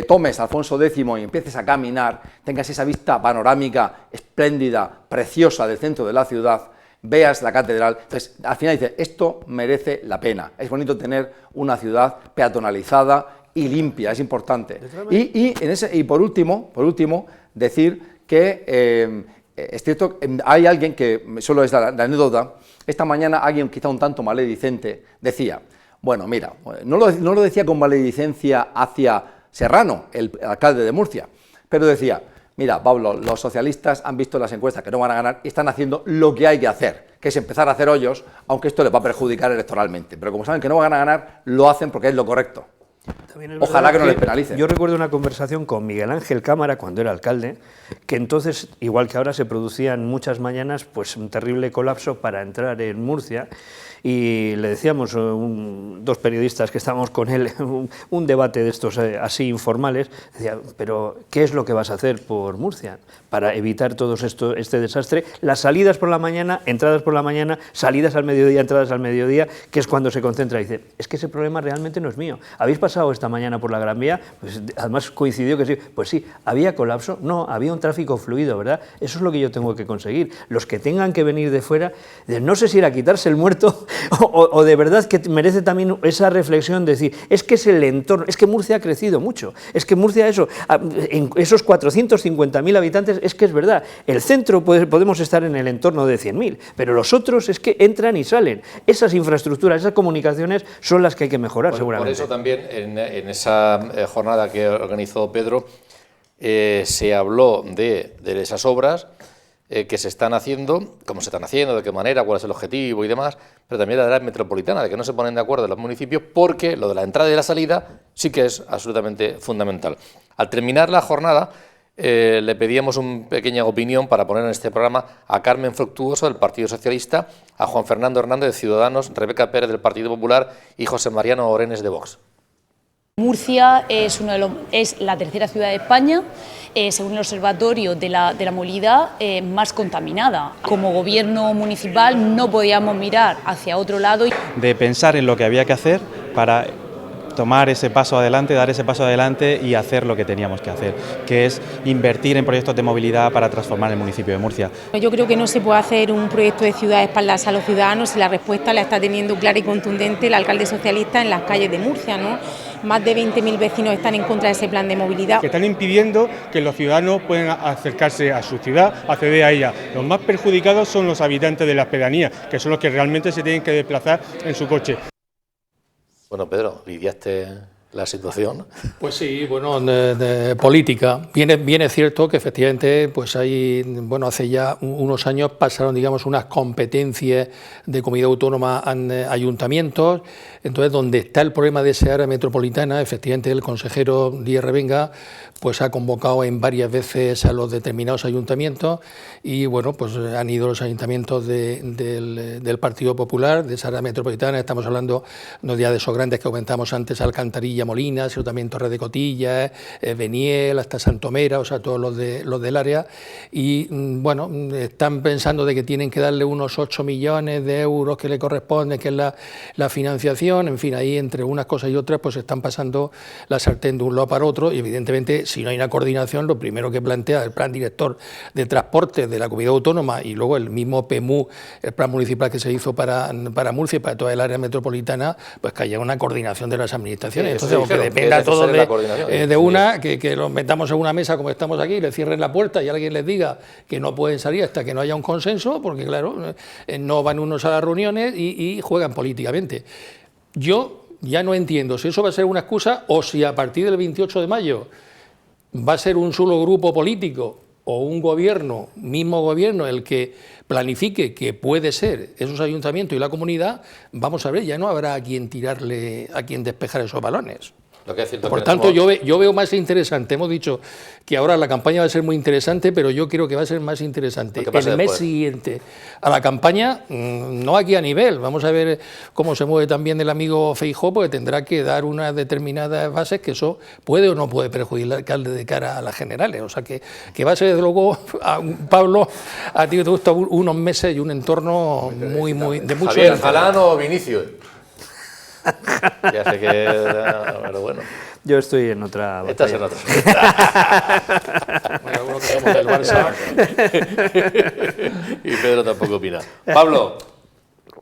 S4: tomes Alfonso X y empieces a caminar, tengas esa vista panorámica espléndida, preciosa del centro de la ciudad, veas la catedral, entonces al final dices, esto merece la pena, es bonito tener una ciudad peatonalizada y limpia, es importante. Y por último, decir que es cierto, hay alguien que, solo es la anécdota, esta mañana alguien quizá un tanto maledicente decía, bueno, mira, no lo decía con maledicencia hacia Serrano, el alcalde de Murcia, pero decía, mira, Pablo, los socialistas han visto las encuestas que no van a ganar y están haciendo lo que hay que hacer, que es empezar a hacer hoyos, aunque esto les va a perjudicar electoralmente, pero como saben que no van a ganar, lo hacen porque es lo correcto. Ojalá que no les penalicen.
S2: Yo recuerdo una conversación con Miguel Ángel Cámara cuando era alcalde, que entonces, igual que ahora, se producían muchas mañanas pues un terrible colapso para entrar en Murcia, y le decíamos, dos periodistas que estábamos con él, un debate de estos así informales, decía, pero ¿qué es lo que vas a hacer por Murcia para evitar todo este desastre? Las salidas por la mañana, entradas por la mañana, salidas al mediodía, entradas al mediodía, que es cuando se concentra. Y dice, es que ese problema realmente no es mío. ¿Habéis pasado esta mañana por la Gran Vía? Pues además coincidió que sí. Pues sí, ¿había colapso? No, había un tráfico fluido, ¿verdad? Eso es lo que yo tengo que conseguir. Los que tengan que venir de fuera, no sé si era quitarse el muerto o de verdad que merece también esa reflexión de decir, es que es el entorno, es que Murcia ha crecido mucho, es que Murcia en esos 450.000 habitantes, es que es verdad, el centro podemos estar en el entorno de 100.000, pero los otros es que entran y salen. Esas infraestructuras, esas comunicaciones son las que hay que mejorar, seguramente.
S1: Por eso también en esa jornada que organizó Pedro se habló de esas obras que se están haciendo, cómo se están haciendo, de qué manera, cuál es el objetivo y demás, pero también de la área metropolitana, de que no se ponen de acuerdo los municipios, porque lo de la entrada y la salida sí que es absolutamente fundamental. Al terminar la jornada, le pedíamos una pequeña opinión para poner en este programa a Carmen Fructuoso del Partido Socialista, a Juan Fernando Hernández de Ciudadanos, Rebeca Pérez del Partido Popular y José Mariano Orenes de Vox.
S8: Murcia es la tercera ciudad de España, según el Observatorio de la Movilidad, más contaminada. Como gobierno municipal no podíamos mirar hacia otro lado.
S9: De pensar en lo que había que hacer para tomar ese paso adelante, dar ese paso adelante y hacer lo que teníamos que hacer, que es invertir en proyectos de movilidad para transformar el municipio de Murcia.
S10: Yo creo que no se puede hacer un proyecto de ciudad de espaldas a los ciudadanos y la respuesta la está teniendo clara y contundente el alcalde socialista en las calles de Murcia, ¿no? Más de 20.000 vecinos están en contra de ese plan de movilidad.
S11: Que están impidiendo que los ciudadanos puedan acercarse a su ciudad, acceder a ella. Los más perjudicados son los habitantes de las pedanías, que son los que realmente se tienen que desplazar en su coche.
S1: Bueno, Pedro, lidiaste la situación.
S3: Pues sí, bueno, de política. Bien es cierto que efectivamente, pues hay, bueno, hace ya unos años pasaron, digamos, unas competencias de comunidad autónoma a ayuntamientos. Entonces, donde está el problema de esa área metropolitana, efectivamente el consejero Díaz Revenga pues ha convocado en varias veces a los determinados ayuntamientos y bueno, pues han ido los ayuntamientos del Partido Popular, de esa área metropolitana. Estamos hablando no ya de esos grandes que comentamos antes, Alcantarilla, Molina, sino también Torre de Cotillas, Beniel, hasta Santomera, o sea, todos los del área. Y bueno, están pensando de que tienen que darle unos 8 millones de euros que le corresponden, que es la financiación. En fin, ahí entre unas cosas y otras pues están pasando la sartén de un lado para otro y evidentemente si no hay una coordinación, lo primero que plantea el Plan Director de Transporte de la Comunidad Autónoma y luego el mismo PMU, el plan municipal que se hizo para Murcia y para toda el área metropolitana, pues que haya una coordinación de las administraciones.
S1: Sí,
S3: entonces, que dependa todo de una,
S1: sí.
S3: que los metamos en una mesa como estamos aquí, le cierren la puerta y alguien les diga que no pueden salir hasta que no haya un consenso, porque claro, no van unos a las reuniones y juegan políticamente. Yo ya no entiendo si eso va a ser una excusa o si a partir del 28 de mayo va a ser un solo grupo político o un gobierno, mismo gobierno, el que planifique que puede ser esos ayuntamientos y la comunidad. Vamos a ver, ya no habrá a quien tirarle, a quien despejar esos balones.
S1: Lo que es cierto.
S3: Por tanto, yo veo más interesante, hemos dicho que ahora la campaña va a ser muy interesante, pero yo creo que va a ser más interesante el mes siguiente a la campaña, no aquí a nivel, vamos a ver cómo se mueve también el amigo Feijóo, porque tendrá que dar unas determinadas bases que eso puede o no puede perjudicar al alcalde de cara a las generales, o sea que va a ser desde luego, Pablo, a ti te gusta unos meses y un entorno muy de mucho...
S1: Javier, Galán o Vinicius. Ya sé que... pero bueno.
S2: Yo estoy en otra batalla.
S1: Estás en otra.
S3: Bueno, algunos que somos del Barça.
S1: Y Pedro tampoco opina. Pablo,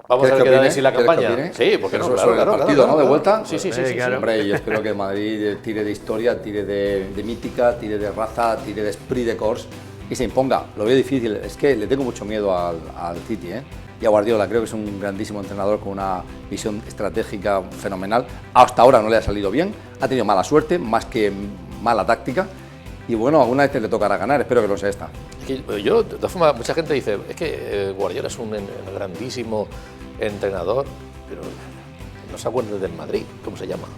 S1: ¿vamos a ver qué da de sí la campaña? Sí, porque no,
S4: claro, partido, ¿no? De vuelta.
S1: Sí,
S4: claro. Hombre, yo espero que Madrid tire de historia, tire de mítica, tire de raza, tire de esprit de corps y se imponga. Lo veo difícil. Es que le tengo mucho miedo al City, y a Guardiola. Creo que es un grandísimo entrenador con una visión estratégica fenomenal. Hasta ahora no le ha salido bien, ha tenido mala suerte, más que mala táctica. Y bueno, alguna vez le tocará ganar, espero que lo sea esta.
S1: Yo, de todas formas, mucha gente dice, es que Guardiola es un grandísimo entrenador, pero no se acuerda del Madrid, ¿cómo se llama?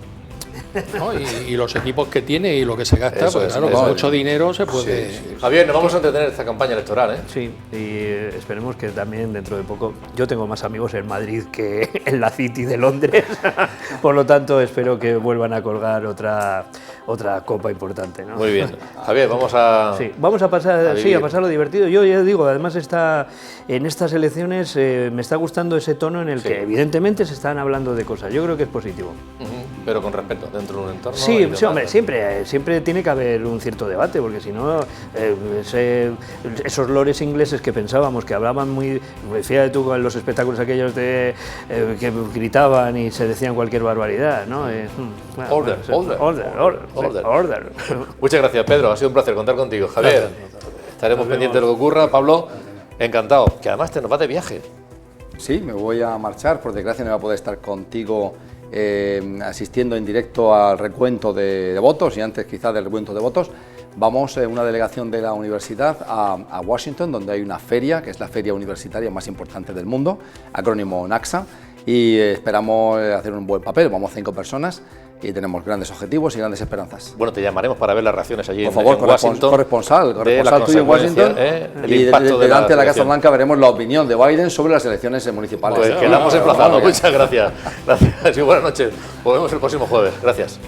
S3: ¿No? Y los equipos que tiene y lo que se gasta, pues claro, con mucho dinero se puede...
S1: Sí. Javier, nos vamos a entretener esta campaña electoral,
S2: Sí, y esperemos que también dentro de poco... Yo tengo más amigos en Madrid que en la City de Londres, por lo tanto espero que vuelvan a colgar otra copa importante, ¿no?
S1: Muy bien. Javier, vamos a...
S2: Sí, vamos a pasar lo divertido. Yo ya digo, además en estas elecciones me está gustando ese tono en el que evidentemente se están hablando de cosas. Yo creo que es positivo.
S1: Pero con respeto, dentro de un entorno...
S2: Sí, hombre, siempre tiene que haber un cierto debate, porque si no, esos lores ingleses que pensábamos que hablaban muy... Fíjate tú con los espectáculos aquellos que gritaban y se decían cualquier barbaridad, ¿no?
S1: Order.
S2: Order.
S1: Muchas gracias, Pedro, ha sido un placer contar contigo. Javier, estaremos pendientes de lo que ocurra. Pablo, encantado, que además te nos vas de viaje.
S4: Sí, me voy a marchar, por desgracia no voy a poder estar contigo asistiendo en directo al recuento de votos, y antes quizás del recuento de votos, vamos una delegación de la universidad a Washington, donde hay una feria, que es la feria universitaria más importante del mundo, acrónimo NACSA, y esperamos hacer un buen papel. Vamos 5 personas y tenemos grandes objetivos y grandes esperanzas.
S1: Bueno, te llamaremos para ver las reacciones allí
S4: en Washington. Corresponsal tuyo en Washington, y delante de la Casa Blanca veremos la opinión de Biden sobre las elecciones municipales.
S1: Pues quedamos emplazados. Muchas gracias. Gracias y buenas noches. Nos vemos el próximo jueves. Gracias.